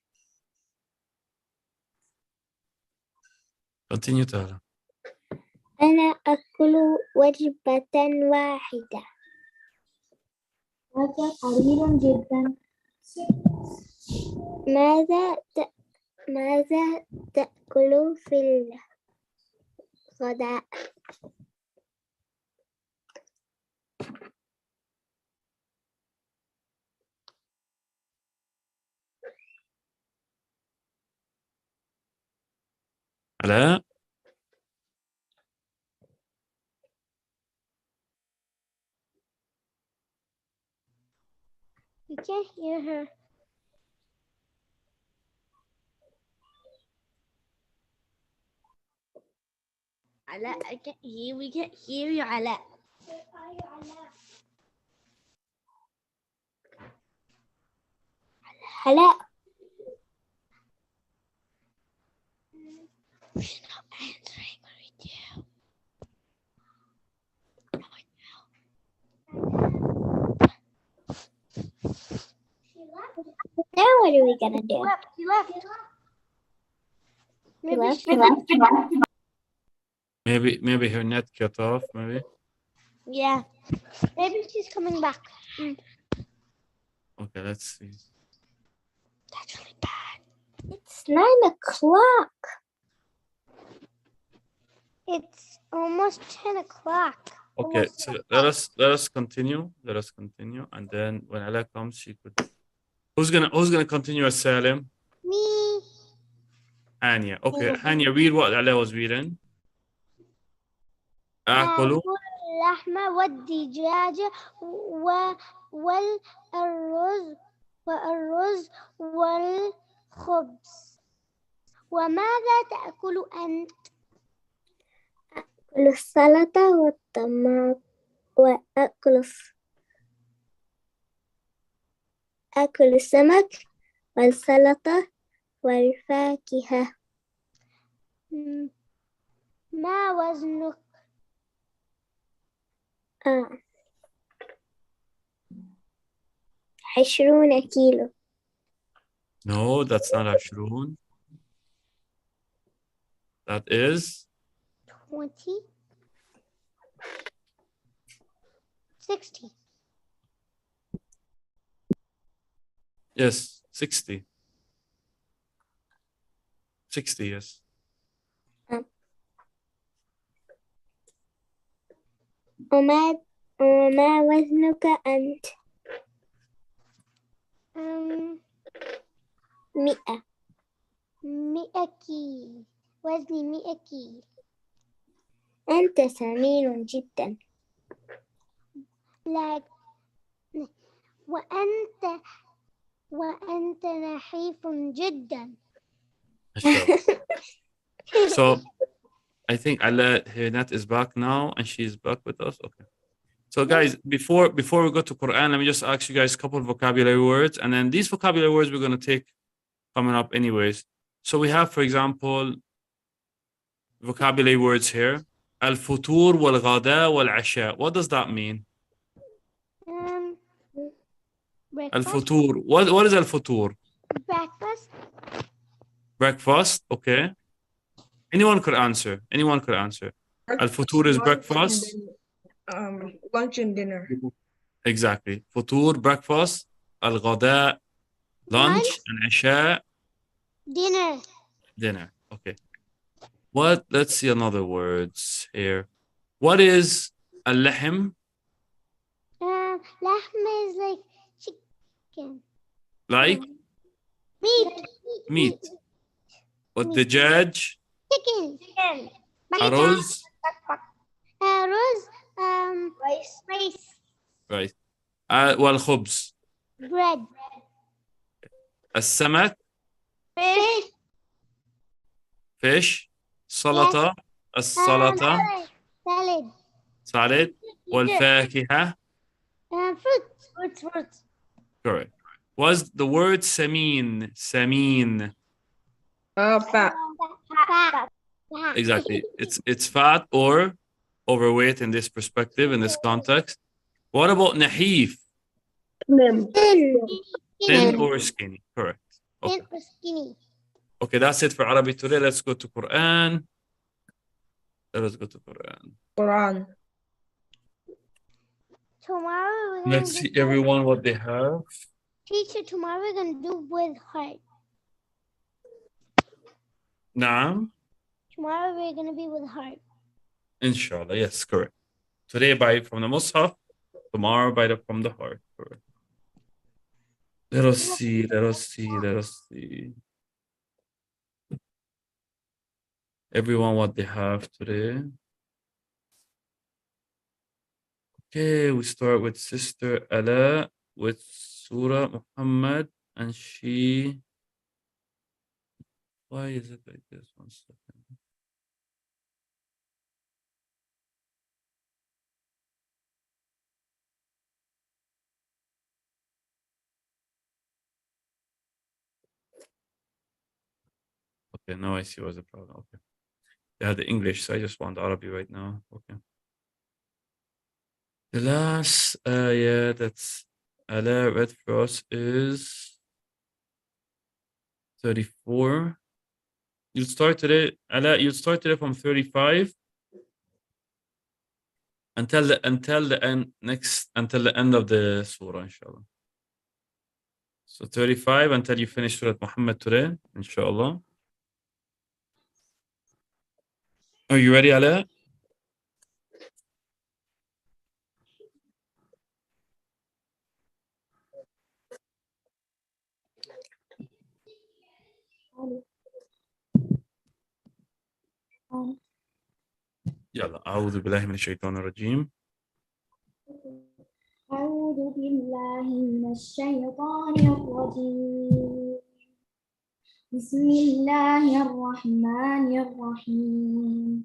Continue, Tala. أنا أكل وجبة واحدة. هذا قليل جدا. ماذا تأكل في الغداء؟ علاء. You can't hear her. Ala, I can't hear. We can't hear you, Ala. Hello. She's not answering you. Now what are we gonna do? She left. She Maybe left? Maybe her net cut off, maybe. Yeah. Maybe she's coming back. Okay, let's see. That's really bad. It's 9 o'clock. It's almost 10 o'clock. Okay, so let us continue. Let us continue, and then when Ala comes, she could. Who's gonna continue as Salim? Me. Hania. Okay, Hania, read what Ala was reading. آكل اللحم والدجاج والرز والخبز. وماذا تأكل أنت؟ أكل السلطة والطماطم أكل السمك والسلطة والفاكهة. ما وزنك؟ 20 كيلو. No, that's not عشرون. That is 20. 60. yes, 60. 60, yes. وما وزنك أنت؟ 100. 100 كيلو. وزني 100 كيلو. أنت سمين جدا. لكن وأنت نحيف جدا. So I think Ala, her net is back now, and she's back with us. Okay. So guys, before we go to Quran, let me just ask you guys a couple of vocabulary words, and then these vocabulary words we're going to take coming up anyways. So we have, for example, vocabulary words here. Al-futur wal-ghada wal-asha. What does that mean? Breakfast. Al-futur. What is al-futur? Breakfast. Breakfast, okay. Anyone could answer. Al-futur is breakfast. Lunch and dinner. Exactly. Futur, breakfast. Al-ghada, lunch. And asha, Dinner. Okay. Let's see another words here. What is al-lahm? Lahm is like chicken. Like meat. What dajaj? Chicken. Arroz? Rice. Right. Wal-khubz. Bread. As-samak? Fish. Salata? As-salata? Salad. Wal-fakiha? Fruit. Correct. Was the word samin? Fat. Exactly. It's fat or overweight in this perspective, in this context. What about nahif? Thin or skinny? Correct. Okay. Thin or skinny. Okay, that's it for Arabic today. Let's go to Quran. Let us go to Quran. Tomorrow Let's see everyone what they have. Teacher, tomorrow we're going to do with heart. Naam. Tomorrow we're going to be with heart. Inshallah. Yes, correct. Today from the Mus'haf. Tomorrow from the heart. Correct. Let us see. everyone what they have today. Okay, we start with Sister Ala with Surah Muhammad, and she. Why is it like this? 1 second. Okay, now I see what's the problem. Okay. They had the English, so I just want Arabic right now. Okay. The last that's Ala read for us is 34. You'll start today, Ala, you'll start today from 35 until the end of the surah, inshallah. So 35 until you finish Surah Muhammad today, inshallah. Are you ready, Ala? يلا أعوذ بالله من الشيطان الرجيم. أعوذ بالله من الشيطان الرجيم. بسم الله الرحمن الرحيم.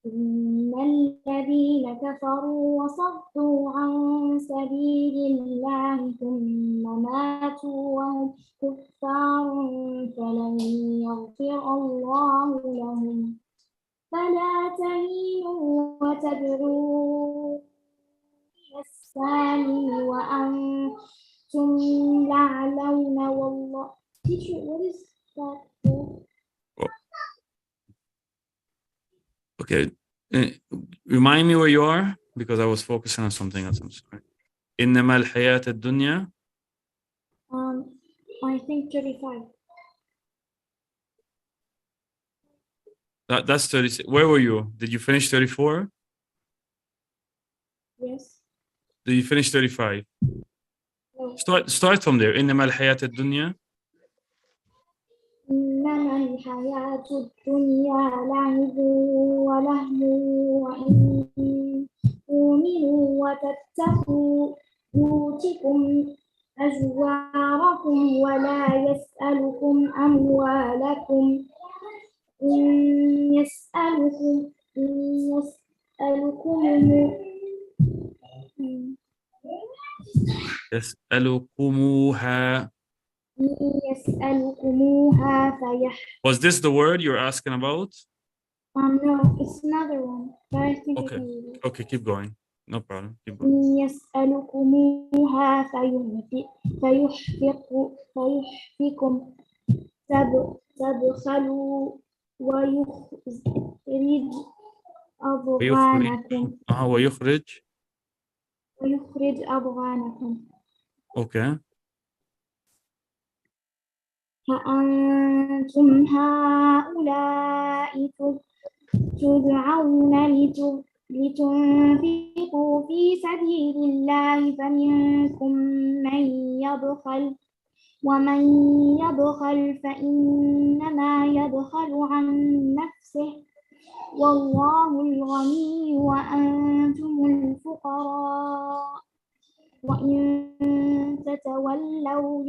إن الذين كفروا وصدوا عن سبيل الله ثم ماتوا وهم كفار فلن يغفر الله لهم فلا تهينوا وتدعوا إلى السلم وأنتم الأعلون والله. Teacher, what is that for? Okay. Remind me where you are because I was focusing on something else. I'm sorry. إنما الحياة الدنيا. I think 35. That's 36. Where were you? Did you finish 34? Yes. Did you finish 35? No. Start from there. إنما الحياة الدنيا. إنما الحياة الدنيا لعب ولهو وإن تؤمنوا وتتقوا يؤتكم أجواركم ولا يسألكم أموالكم إن يسألكموها. Was this the word you're asking about? No, it's another one. But I think Okay. it's Okay, keep going. No problem. Keep going. يسألكموها فيحفكم تبخلوا ويخرج أضغانكم. ويخرج أضغانكم. Okay. فأنتم هؤلاء تدعون لتنفقوا في سبيل الله فمنكم من يبخل ومن يبخل فإنما يبخل عن نفسه والله الغني وأنتم الفقراء وإن تتولوا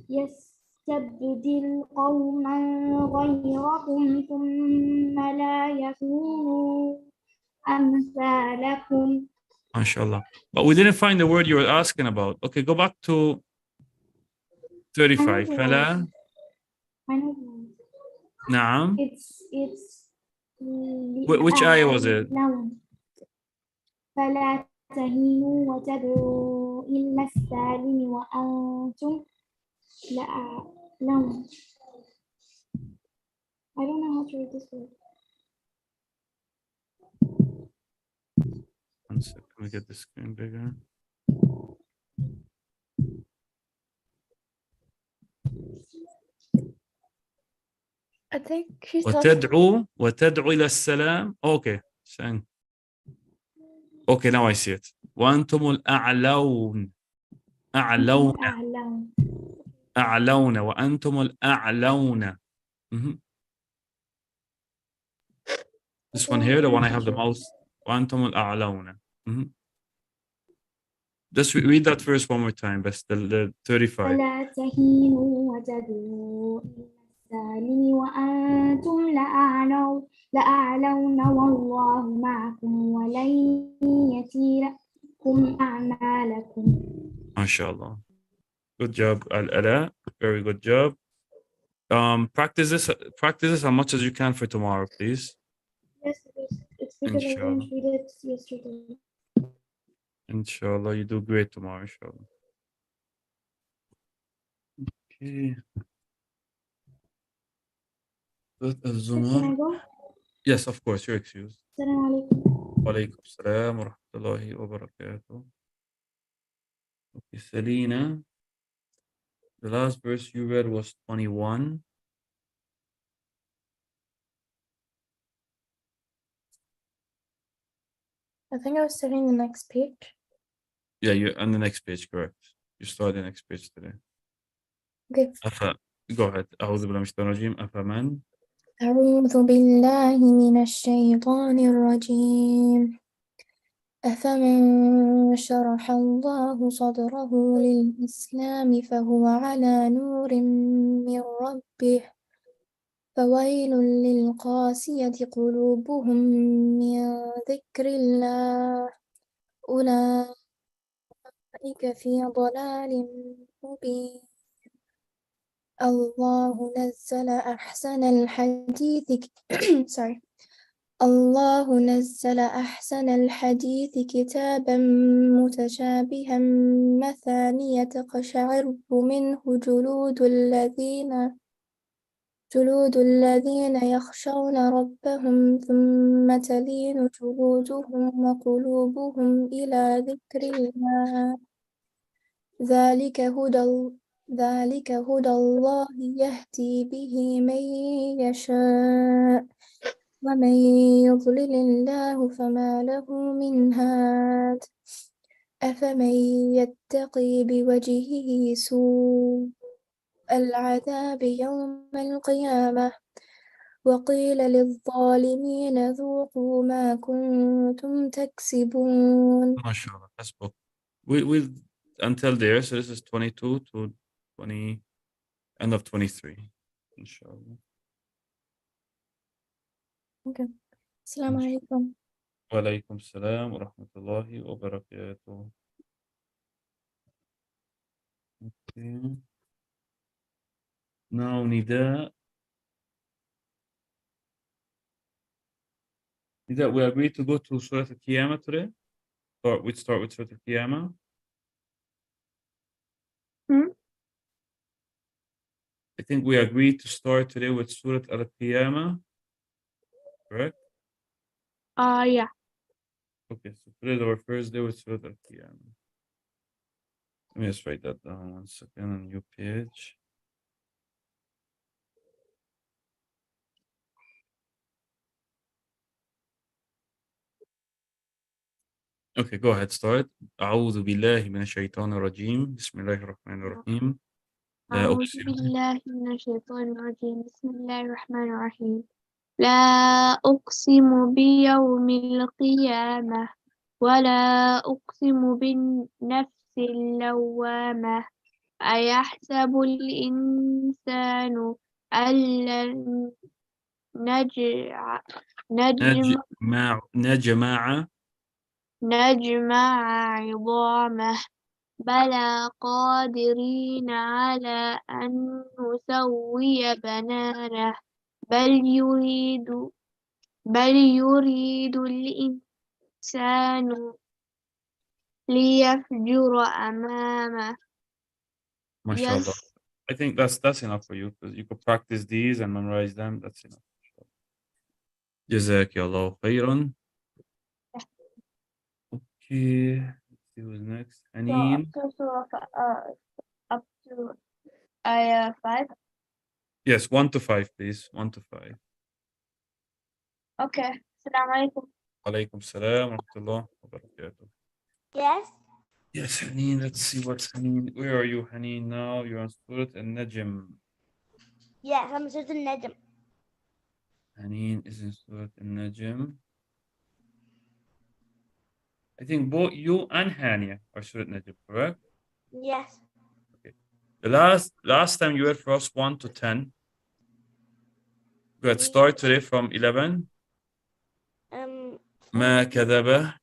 يستبدل قوما غيركم ثم لا يكونوا أمثالكم. MashaAllah. But we didn't find the word you were asking about. Okay, go back to 35. فلا. نعم. It's Which ayah was it? فلا تهينوا وتدعوا إلى السلم وأنتم الأعلون. I don't know how to read this word. One second, let me get the screen bigger. I think she's talking. وتدعو إلى السلام. Okay. Okay, now I see it. وأنتم الأعلون. أعلون وأنتم الأعلون. This one here, the one I have the most. وأنتم الأعلون. Mhm. Just read that verse one more time, best the 35. فلا تهينوا وتدعوا إلى السلم وأنتم لأعلون والله معكم ولن يتركم أعمالكم. MashaAllah. Good job, Al-Ala. Very good job. Practice this as much as you can for tomorrow, please. Yes, it's because I Inshallah. didn't read it yesterday. Inshallah, you do great tomorrow, inshallah. Okay. Good, Can I Al-Zumar. go? Yes, of course, you're excused. Assalamu alaikum. Wa alaikum salam wa rahmatullahi wa barakatuh. Okay, Selena. The last verse you read was 21. I think I was studying the next page. Yeah, you're on the next page, correct. You start the next page today. Okay. Go ahead. أعوذ بالله من الشيطان الرجيم. أفمن أعوذ بالله من الشيطان الرجيم. أفمن شرح الله صدره للإسلام فهو على نور من ربه فويل للقاسية قلوبهم من ذكر الله أولئك في ضلال مبين. الله نزل أحسن الحديث الله نزل أحسن الحديث كتابا متشابها مثانية تقشعر منه جلود الذين يخشون ربهم ثم تلين جلودهم وقلوبهم إلى ذكر الله ذلك هدى الله يهدي به من يشاء ومن يضلل الله فما له من هاد أفمن يتقي بوجهه سوء العذاب يوم القيامة وقيل للظالمين ذوقوا ما كنتم تكسبون. MashaAllah. That's book. We'll until there. So this is 22 to 20, end of 23. Inshallah. Okay. Assalamu alaikum. Wa alaikum salam wa rahmatullahi wa barakatuh. Okay. Now, Nida. Nida, we agreed to go to Surah Al-Qiyamah today. We start with Surah Al-Qiyamah. I think we agreed to start today with Surah Al-Qiyamah. Correct? Yeah. Okay, so today is our first day with Surah Al-Qiyamah. Let me just write that down 1 second on a new page. Okay, go ahead, start. أعوذ بالله من الشيطان الرجيم. بسم الله الرحمن الرحيم. لا أعوذ أقسم. بالله من الشيطان الرجيم بسم الله الرحمن الرحيم لا أقسم بيوم القيامة ولا أقسم بالنفس اللوامة أيحسب الإنسان أن لن نجمع عظامه بلى قادرين على أن نسوي بنانه بل يريد الإنسان ليفجر أمامه. MashaAllah. I think that's enough for you because you could practice these and memorize them. That's enough. Jazakallah khairan. Okay, let's see who's next. Haneen. Up to 5. Yes, 1 to 5, please. 1 to 5. Okay. Assalamu alaikum. Alaikum salam wa rahmatullah wa barakatuh. Yes. Yes, Haneen, let's see what's Haneen. Where are you, Haneen, now? You're on Surah An-Najm. Yes, I'm a certain Najm. Haneen is in Surah An-Najm. I think both you and Hania are Surah An-Najm, correct? Yes. The last time you were for us 1 to 10. Good. Start today from 11. ما كذب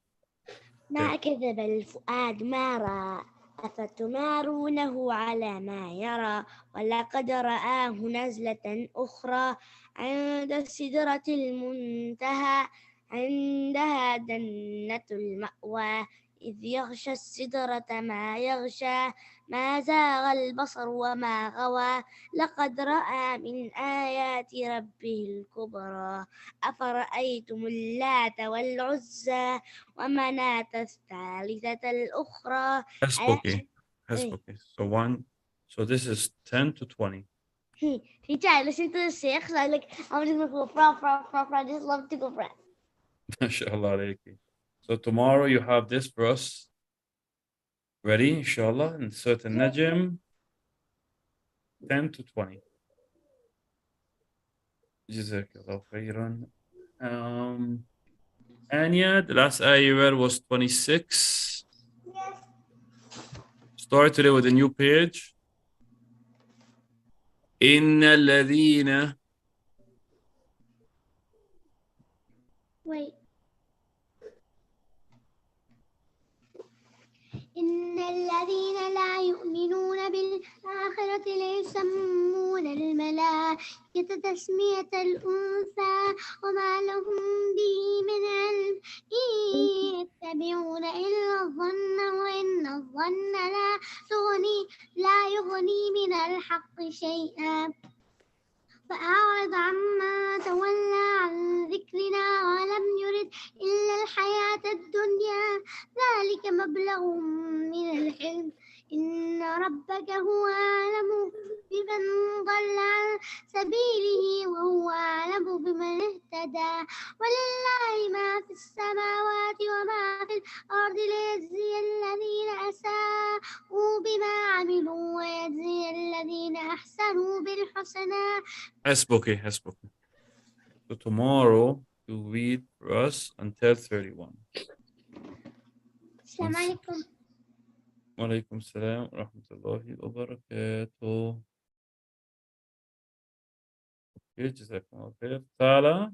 ما كذب الفؤاد ما رأى أفتمارونه على ما يرى ولقد رآه نزلة أخرى عند السدرة المنتهى عندها جنة المأوى إذ يغشى السدرة ما يغشى ما زاغ البصر وما غوى لقد رأى من آيات ربه الكبرى أفرأيتم اللات والعزى ومناة الثالثة الأخرى. حسبك. So this is 10 to 20. Teacher, I listened to the six. I'm just gonna go from. I just love to go from. Inshallah alayki. So tomorrow you have this for us. Ready, inshallah, in Surah An-Najm, 10 to 20. Jazakallah khairan. Anya, the last ayah you read was 26. Yes. Start today with a new page. إن الذين. Wait. إن الذين لا يؤمنون بالآخرة ليسمون الملائكة تسمية الأنثى وما لهم به من علم إن يتبعون إلا الظن وإن الظن لا يغني من الحق شيئا فأعرض عما تولى عن ذكرنا ولم يرد إلا الحياة الدنيا ذلك مبلغ من العلم إن ربك هو أعلم بمن ضل عن سبيله وهو أعلم بمن اهتدى ولله ما في السماوات وما في الأرض ليجزي الذين أساءوا بما عملوا ويجزي الذين أحسنوا بالحسنى. حسبك. So tomorrow you read for us until 31. السلام عليكم. وعليكم السلام ورحمة الله وبركاته. جزاكم الله خير. Tala?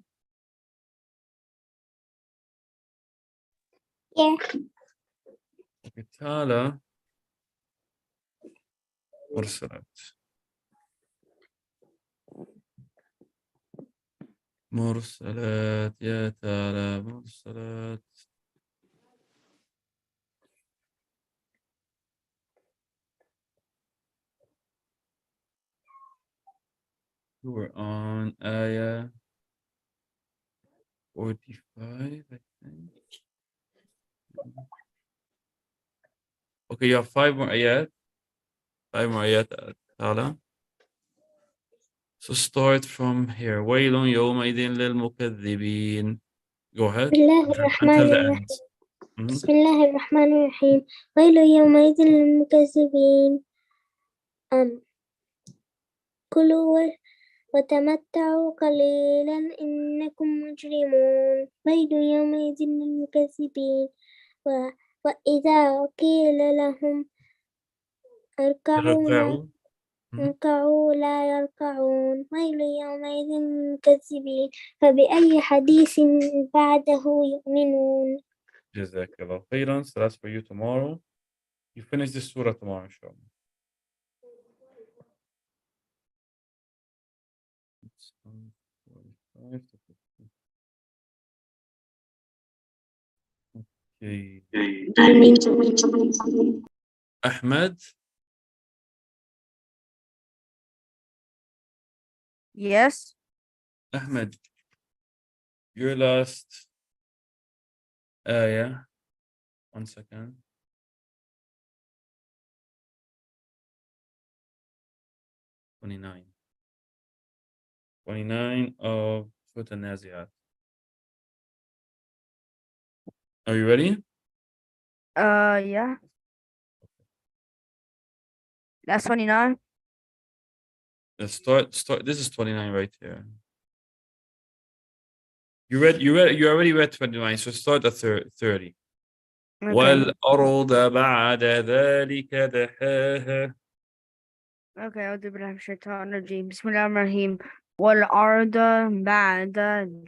Yeah. Okay, Tala. مرسلات. مرسلات يا تالا مرسلات. You were on ayah 45, I think. Okay, you have 5 more ayat. 5 more ayat, Tala. So start from here. ويل يومئذ للمكذبين. Go ahead. بسم الله الرحمن Until the الرحيم. end. بسم الله الرحمن الرحيم ويل يومئذ للمكذبين كلوا وتمتعوا قليلا إنكم مجرمون ويل يومئذ للمكذبين وإذا قيل لهم اركعوا لا يركعون ويل يومئذ للمكذبين فبأي حديث بعده يؤمنون. Jazakallah khairan. So that's for you tomorrow. You finish this surah tomorrow, inshallah. Okay. Ahmed? Yes. Ahmed, your last ayah. 1 second. Twenty-nine of Surah An-Nazi'at. Are you ready? Yeah. That's 29. Let's start. This is 29 right here. You already read 29, so start at 30. Okay. والأرض بعد ذلك دحاها. Okay, أعوذ بالله من الشيطان الرجيم. بسم الله الرحمن الرحيم. والأرض بعد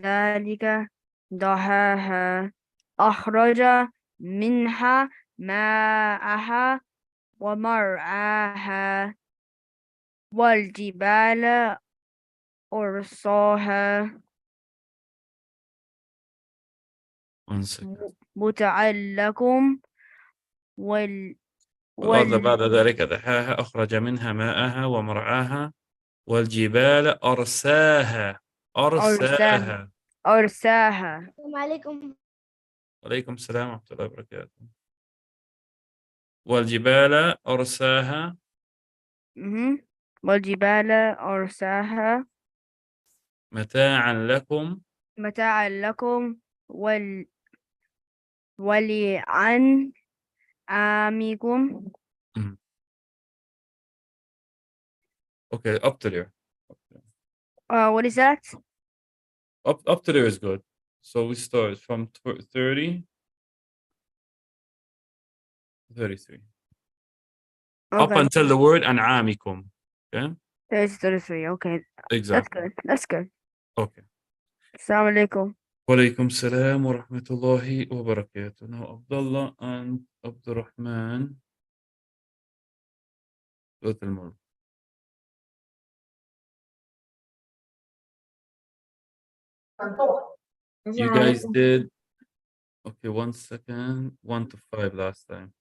ذلك دحاها أخرج منها ماءها ومرعاها والجبال أرساها One second. متعلكم والأرض بعد ذلك دحاها أخرج منها ماءها ومرعاها والجبال أرساها. أرساها السلام عليكم. وعليكم السلام ورحمة الله وبركاته. والجبال أرساها. والجبال أرساها متاعا لكم ولأنعامكم. Okay, up to there. What is that? Up to there is good. So we start from 30 to 33. Up Okay. until the word أنعامكم. Okay? 33. Okay. Exactly. That's good. Okay. Assalamu alaikum. وعليكم السلام ورحمة الله وبركاته. Now Abdullah and Abdurrahman. Go to the more. You guys did, okay, 1 second, 1 to 5 last time.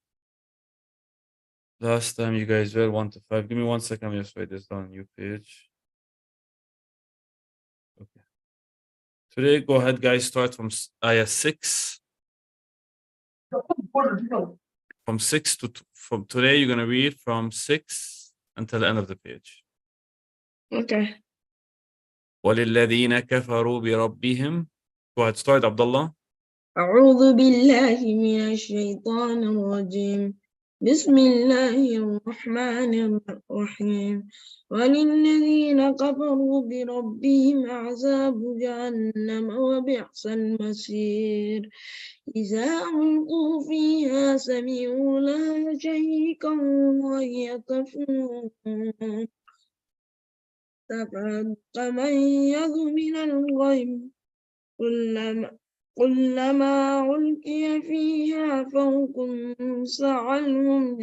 Last time you guys read 1 to 5. Give me 1 second, I'm just write this down on new page. Okay. Today, go ahead, guys, start from ayah 6. From 6 to, from today, you're going to read from 6 until the end of the page. Okay. وَلِلَّذِينَ كَفَرُوا بِرَبِّهِمْ. Go ahead, start, Abdullah. أعوذ بالله من الشيطان الرجيم. بسم الله الرحمن الرحيم. وللذين كفروا بربهم عذاب جهنم وبئس المصير. إذا ألقوا فيها سمعوا لها شهيقا وهي تفور تكاد تميز من الغيظ كلما ألقي فيها فوج سألهم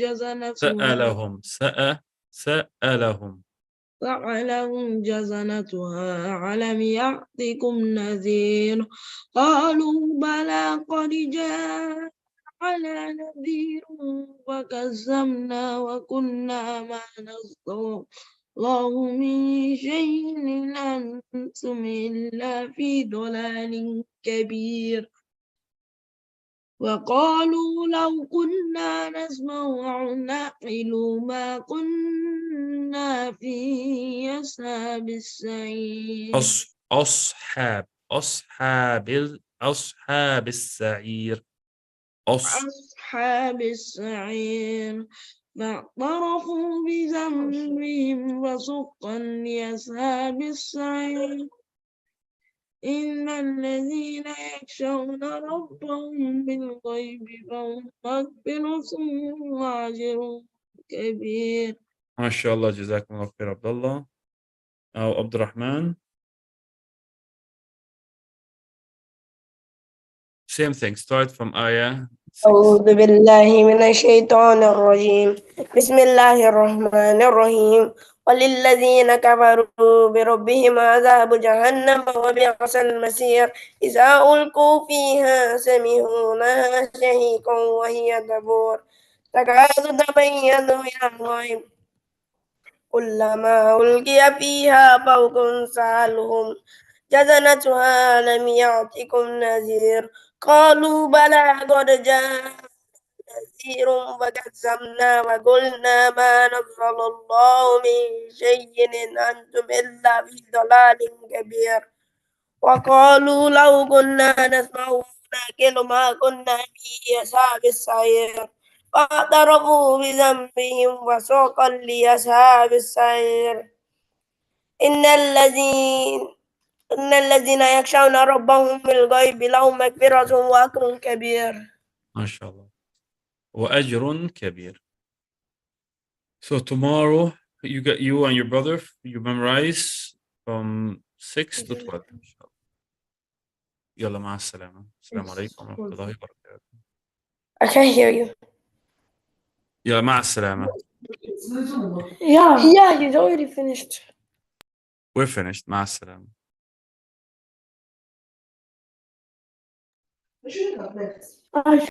جزنتها ألم يأتكم نذير قالوا بلى قد جاءنا نذير فكذبنا وكنا ما نزل الله من شيء إن أنتم إلا في ضلال كبير وقالوا لو كنا نسمع أو نعقل ما كنا في أصحاب السعير. أصحاب السعير. أصحاب السعير فاعترفوا بذنبهم فسحقا لأصحاب السعير. إن الذين يخشون ربهم بالغيب لهم مغفرة وأجر كبير. ما شاء الله جزاكم الله خير عبد الله. أو عبد الرحمن. Same thing. Start from ayah 6. أعوذ بالله من الشيطان الرجيم. بسم الله الرحمن الرحيم. وللذين كفروا بربهم عذاب جهنم وبئس المصير. إذا ألقوا فيها سمعوا لها شهيقا وهي تفور تكاد تميز من الغيظ كلما ألقي فيها فوج سألهم جزنتها ألم يأتكم نذير قالوا بلى قد جاء نذير فكذبنا وقلنا ما نزل الله من شيء إن أنتم إلا في ضلال كبير وقالوا لو كنا نسمع ونعقل ما كنا في أصحاب السعير فاعترفوا بذنبهم وسوقا لأصحاب السعير. إن الذين إن الذين يخشون ربهم بالغيب لهم مغفرة وأجر كبير. ما شاء الله. وأجر كبير. So tomorrow you and your brother you memorize from 6 to 12 إن شاء الله. يلا مع السلامة. السلام عليكم ورحمة الله وبركاته. I can't hear you. يلا مع السلامة. Yeah, he's already finished. We're finished. مع السلامة.